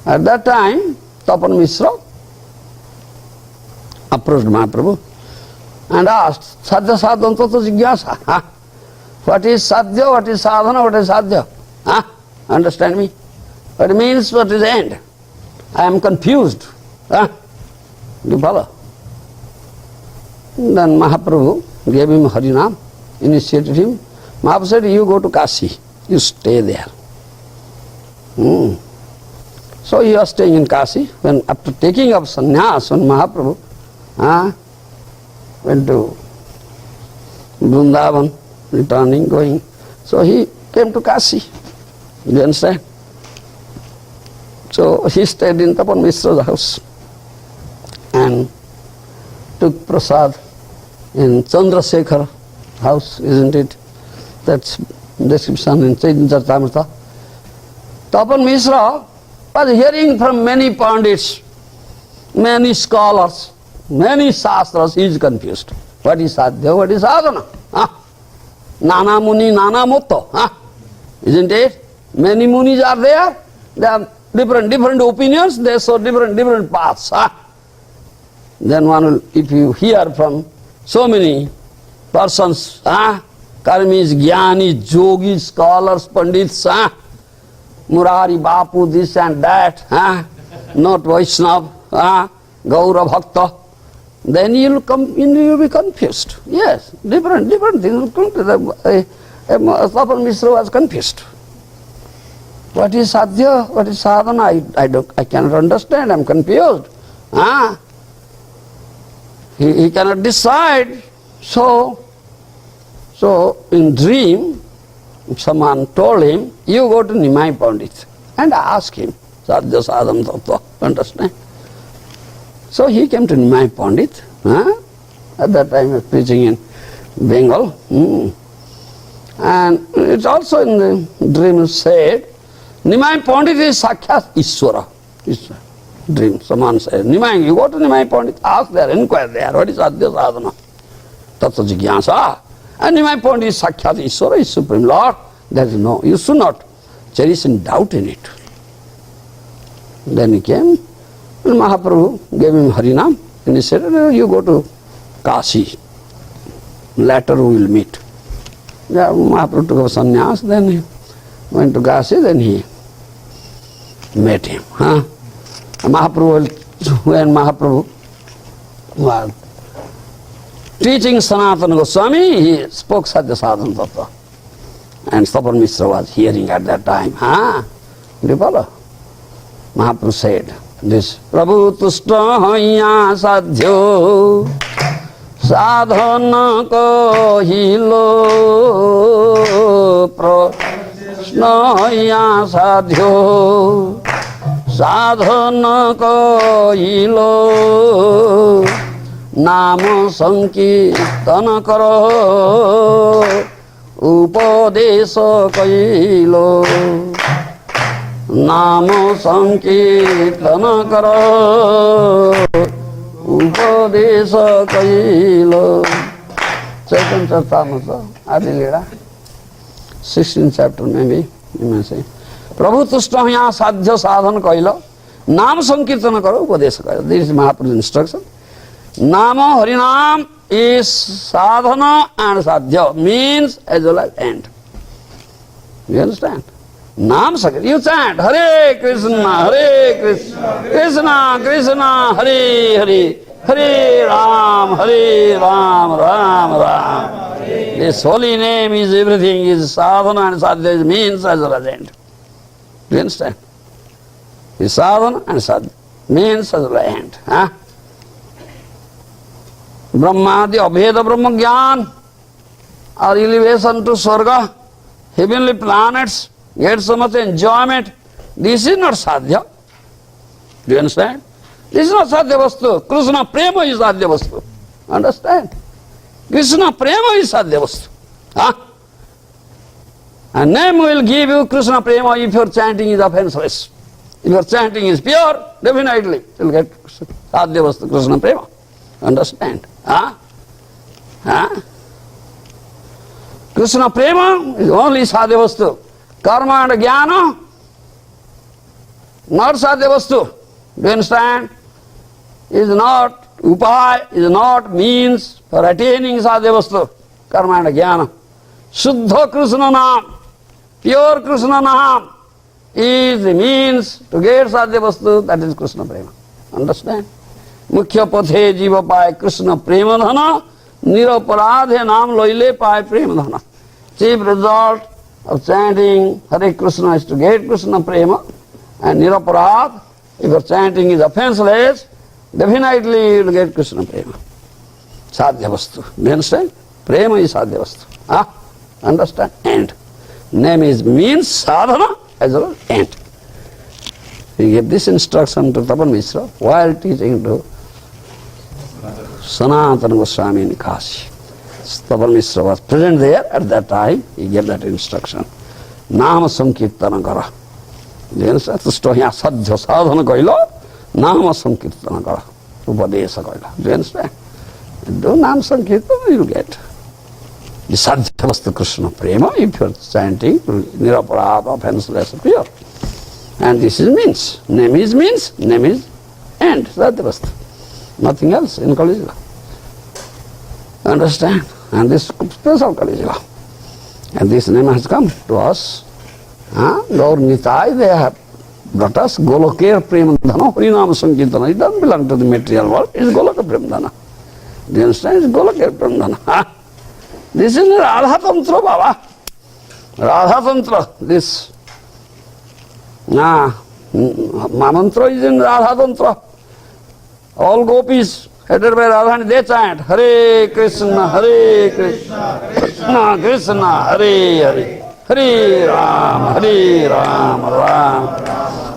At that time, Tapan Mishra approached Mahaprabhu and asked, Sadhya Sadhana Tattva Jigyasa. What is sadhya, what is sadhana, what is sadhya? Understand me? What means, what is end? I am confused. Do you follow? Then Mahaprabhu gave him Harinam, initiated him. Mahaprabhu said, you go to Kashi, you stay there. So he was staying in Kashi. When after taking up sannyas, when Mahaprabhu went to Vrindavan, returning, going. So he came to Kashi. You understand? So he stayed in Tapan Mishra's house and took prasad in Chandrasekhar house, isn't it? That's description in Chaitanya Charitamrita. Tapan Mishra was hearing from many pandits, many scholars, many shastras. He is confused. What is sadhya, what is sadhana? Nana Muni, Nana Motto, huh? Isn't it? Many munis are there. They have different opinions. They show different paths. Huh? Then one will, if you hear from so many persons, karmis, jnanis, yogis, scholars, pandits, Murari, Bapu, this and that, not Vaishnava, Gaura Bhakta, then you'll be confused. Yes, different things will come to them. Tapan Mishra was confused. What is sadhya? What is sadhana? I cannot understand. I'm confused. He cannot decide. So in dream, someone told him, you go to Nimai Pandit and ask him, sadhya sadhana tattva, understand? So he came to Nimai Pandit. At that time he was preaching in Bengal. And it's also in the dream said, Nimai Pandit is Sakshat Ishwara. Dream, someone said, Nimai, you go to Nimai Pandit, ask there, inquire there, what is Adya Sadhana? Tattva Jigyasa. And Nimai Pandit is Sakshat Ishwara, is Supreme Lord. There is no, you should not cherish any doubt in it. Then he came, and Mahaprabhu gave him Harinam, and he said, you go to Kashi, later we will meet. Yeah, Mahaprabhu took a sannyas, then he went to Kashi, then he met him. Mahaprabhu, when Mahaprabhu was teaching Sanatana Goswami, he spoke Sadhya Sadhana Tattva. And Tapan Mishra was hearing at that time. Do you follow? Mahaprabhu said this, Prabhu Tushta Haya Sadhyo Sadhana Kahilo Prashna Haya Sadhyo Sadhana Kahilo Nama Sankirtana Karo Upadesa Kahilo Nama Sankirtana Karo Upadesa Kahilo. Second Chaitanya Adi Lila, 16th chapter maybe, you may say. Prabhu Tushta Haya Sadhya Sadhana Kahilo Nama Sankirtana Karo Upadesa Kahilo. This is Mahaprabhu's instruction. Nama Harinam is sadhana and sadhya, means as well as end. You understand? Nam Sankirtana, you chant Hare Krishna, Krishna Krishna, Hare Hare, Hare Ram, Ram Ram. This holy name is everything, is sadhana and sadhya, means as well as end. Do you understand? Is sadhana and sadhya, means as well as end. Brahmadi Abheda Brahma Gyan, or elevation to Swarga, heavenly planets, get so much enjoyment. This is not sadhya. Do you understand? This is not sadhya vastu. Krishna Prema is sadhya vastu. Understand? Krishna Prema is sadhya vastu. And name will give you Krishna Prema if your chanting is offenseless. If your chanting is pure, definitely you will get sadhya vastu, Krishna Prema. Understand? Krishna Prema is only sadhya vastu. Karma and jnana, not sadhya vastu. Do you understand? Is not upaya, is not means for attaining sadhya vastu. Karma and jnana. Shuddha Krishna Nam, pure Krishna Nam is the means to get sadhya vastu, that is Krishna Prema. Understand? Mukhya pathe jiva paye Krishna prema dhana, niraparadhe naam loile paye prema dhana. Chief result of chanting Hare Krishna is to get Krishna prema, and niraparad, if your chanting is offenseless, definitely you will get Krishna prema. Sadhya vastu. Do you understand? Prema is sadhya vastu. Understand? End. Name is means sadhana as well as end. He gave this instruction to Tapan Mishra while teaching to Sanatana Goswami in Kashi. Tapan Mishra was present there at that time. He gave that instruction. Nama Sankirtana Kara. Tushta Haya Sadhya Sadhana Kahilo, Nama Sankirtana Kara. Upadesa Kahilo. Do you understand? Do Nama Sankirtana, you will get the Sadhya Sadhyavastu Krishna Prema, if you are chanting Niraparada, offenseless, pure. And this is means. Name is means, name is end. Sadhyavastu. Nothing else in Kali Yuga. Understand? And this special Kali Yuga. And this name has come to us. Gaur Nitai, they have brought us Golokir Premdhana, Harinama Sankirtana. It doesn't belong to the material world, it's Goloka Premdhana. Do you understand? It's Golokir Premdhana. This is Radha Tantra, Baba. Radha Tantra, this. Mantra is in Radha Tantra. All gopis headed by Radharani, they chant Hare Krishna, Hare Krishna, Krishna Krishna, Hare Hare, Hare Ram, Ram Ram,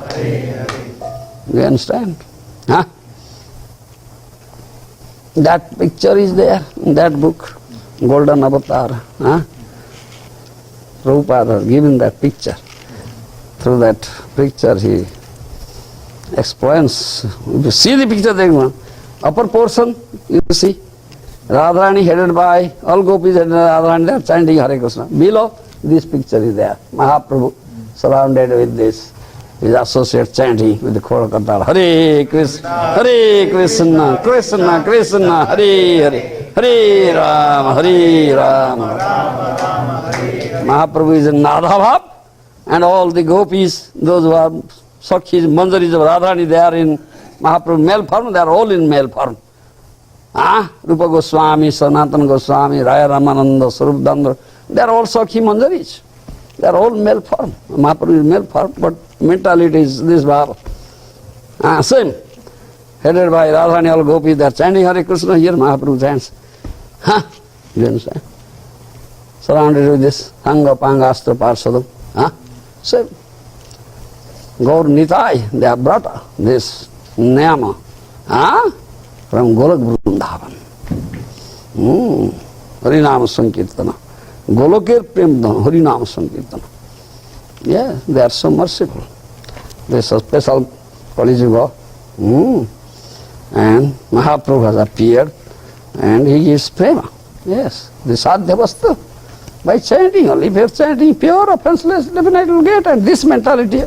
Hare Hare. You understand? That picture is there in that book, Golden Avatar. Prabhupada has given that picture. Through that picture he explains. If you see the picture, then upper portion, you see Radharani headed by, all gopis headed by Radharani, they are chanting Hare Krishna. Below, this picture is there. Mahaprabhu surrounded with this, his associate chanting with the Khorakatar, Hare Krishna, Hare Krishna, Krishna Krishna, Hare Hare, Hare Ram, Mahaprabhu is in Nadhabhav, and all the gopis, those who are Sakhis, Manjaris of Radharani, they are in Mahaprabhu male form, they are all in male form. Rupa Goswami, Sanatana Goswami, Raya Ramananda, Sarup Dandra, they are all Sakhi Manjaris. They are all male form. Mahaprabhu is male form, but mentality is this bhava. Same. Headed by Radharani, all gopis, they are chanting Hare Krishna, here Mahaprabhu chants. You understand? Surrounded with this Sangha Panga Astra Parsadam. Same. Gaur Nitai, they have brought this Niyama from Golok Vrindavan. Harinama Sankirtana. Golokir Premdhana, Harinama Sankirtana. Yeah, they are so merciful. This is a special Kali Yuga. And Mahaprabhu has appeared and he gives prema. Yes, the Sadhyavastu. By chanting only, if you are chanting pure, offenseless, definitely will get. And this mentality,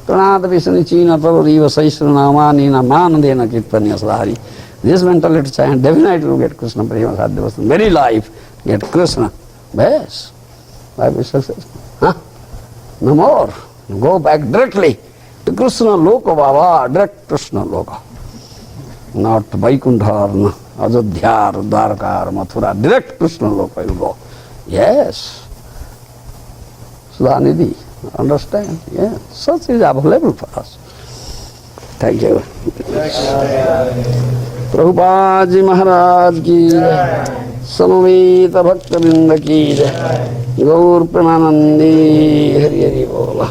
this mentality chant, definitely will get Krishna Prema Sadhyavastu. Very life, get Krishna. Yes, life is successful. No more. Go back directly to Krishna Loka Baba, direct Krishna Loka. Not Vaikuntha or Ajodhya or Dwarka or Mathura, direct Krishna Loka you go. Yes. Sudhanidhi, understand? Yeah. Such is available for us. Thank you. Prabhupada Ji Maharaj ki Samaveta Bhakta Vrinda ki Gaur Premanandi Hari Hari Bola.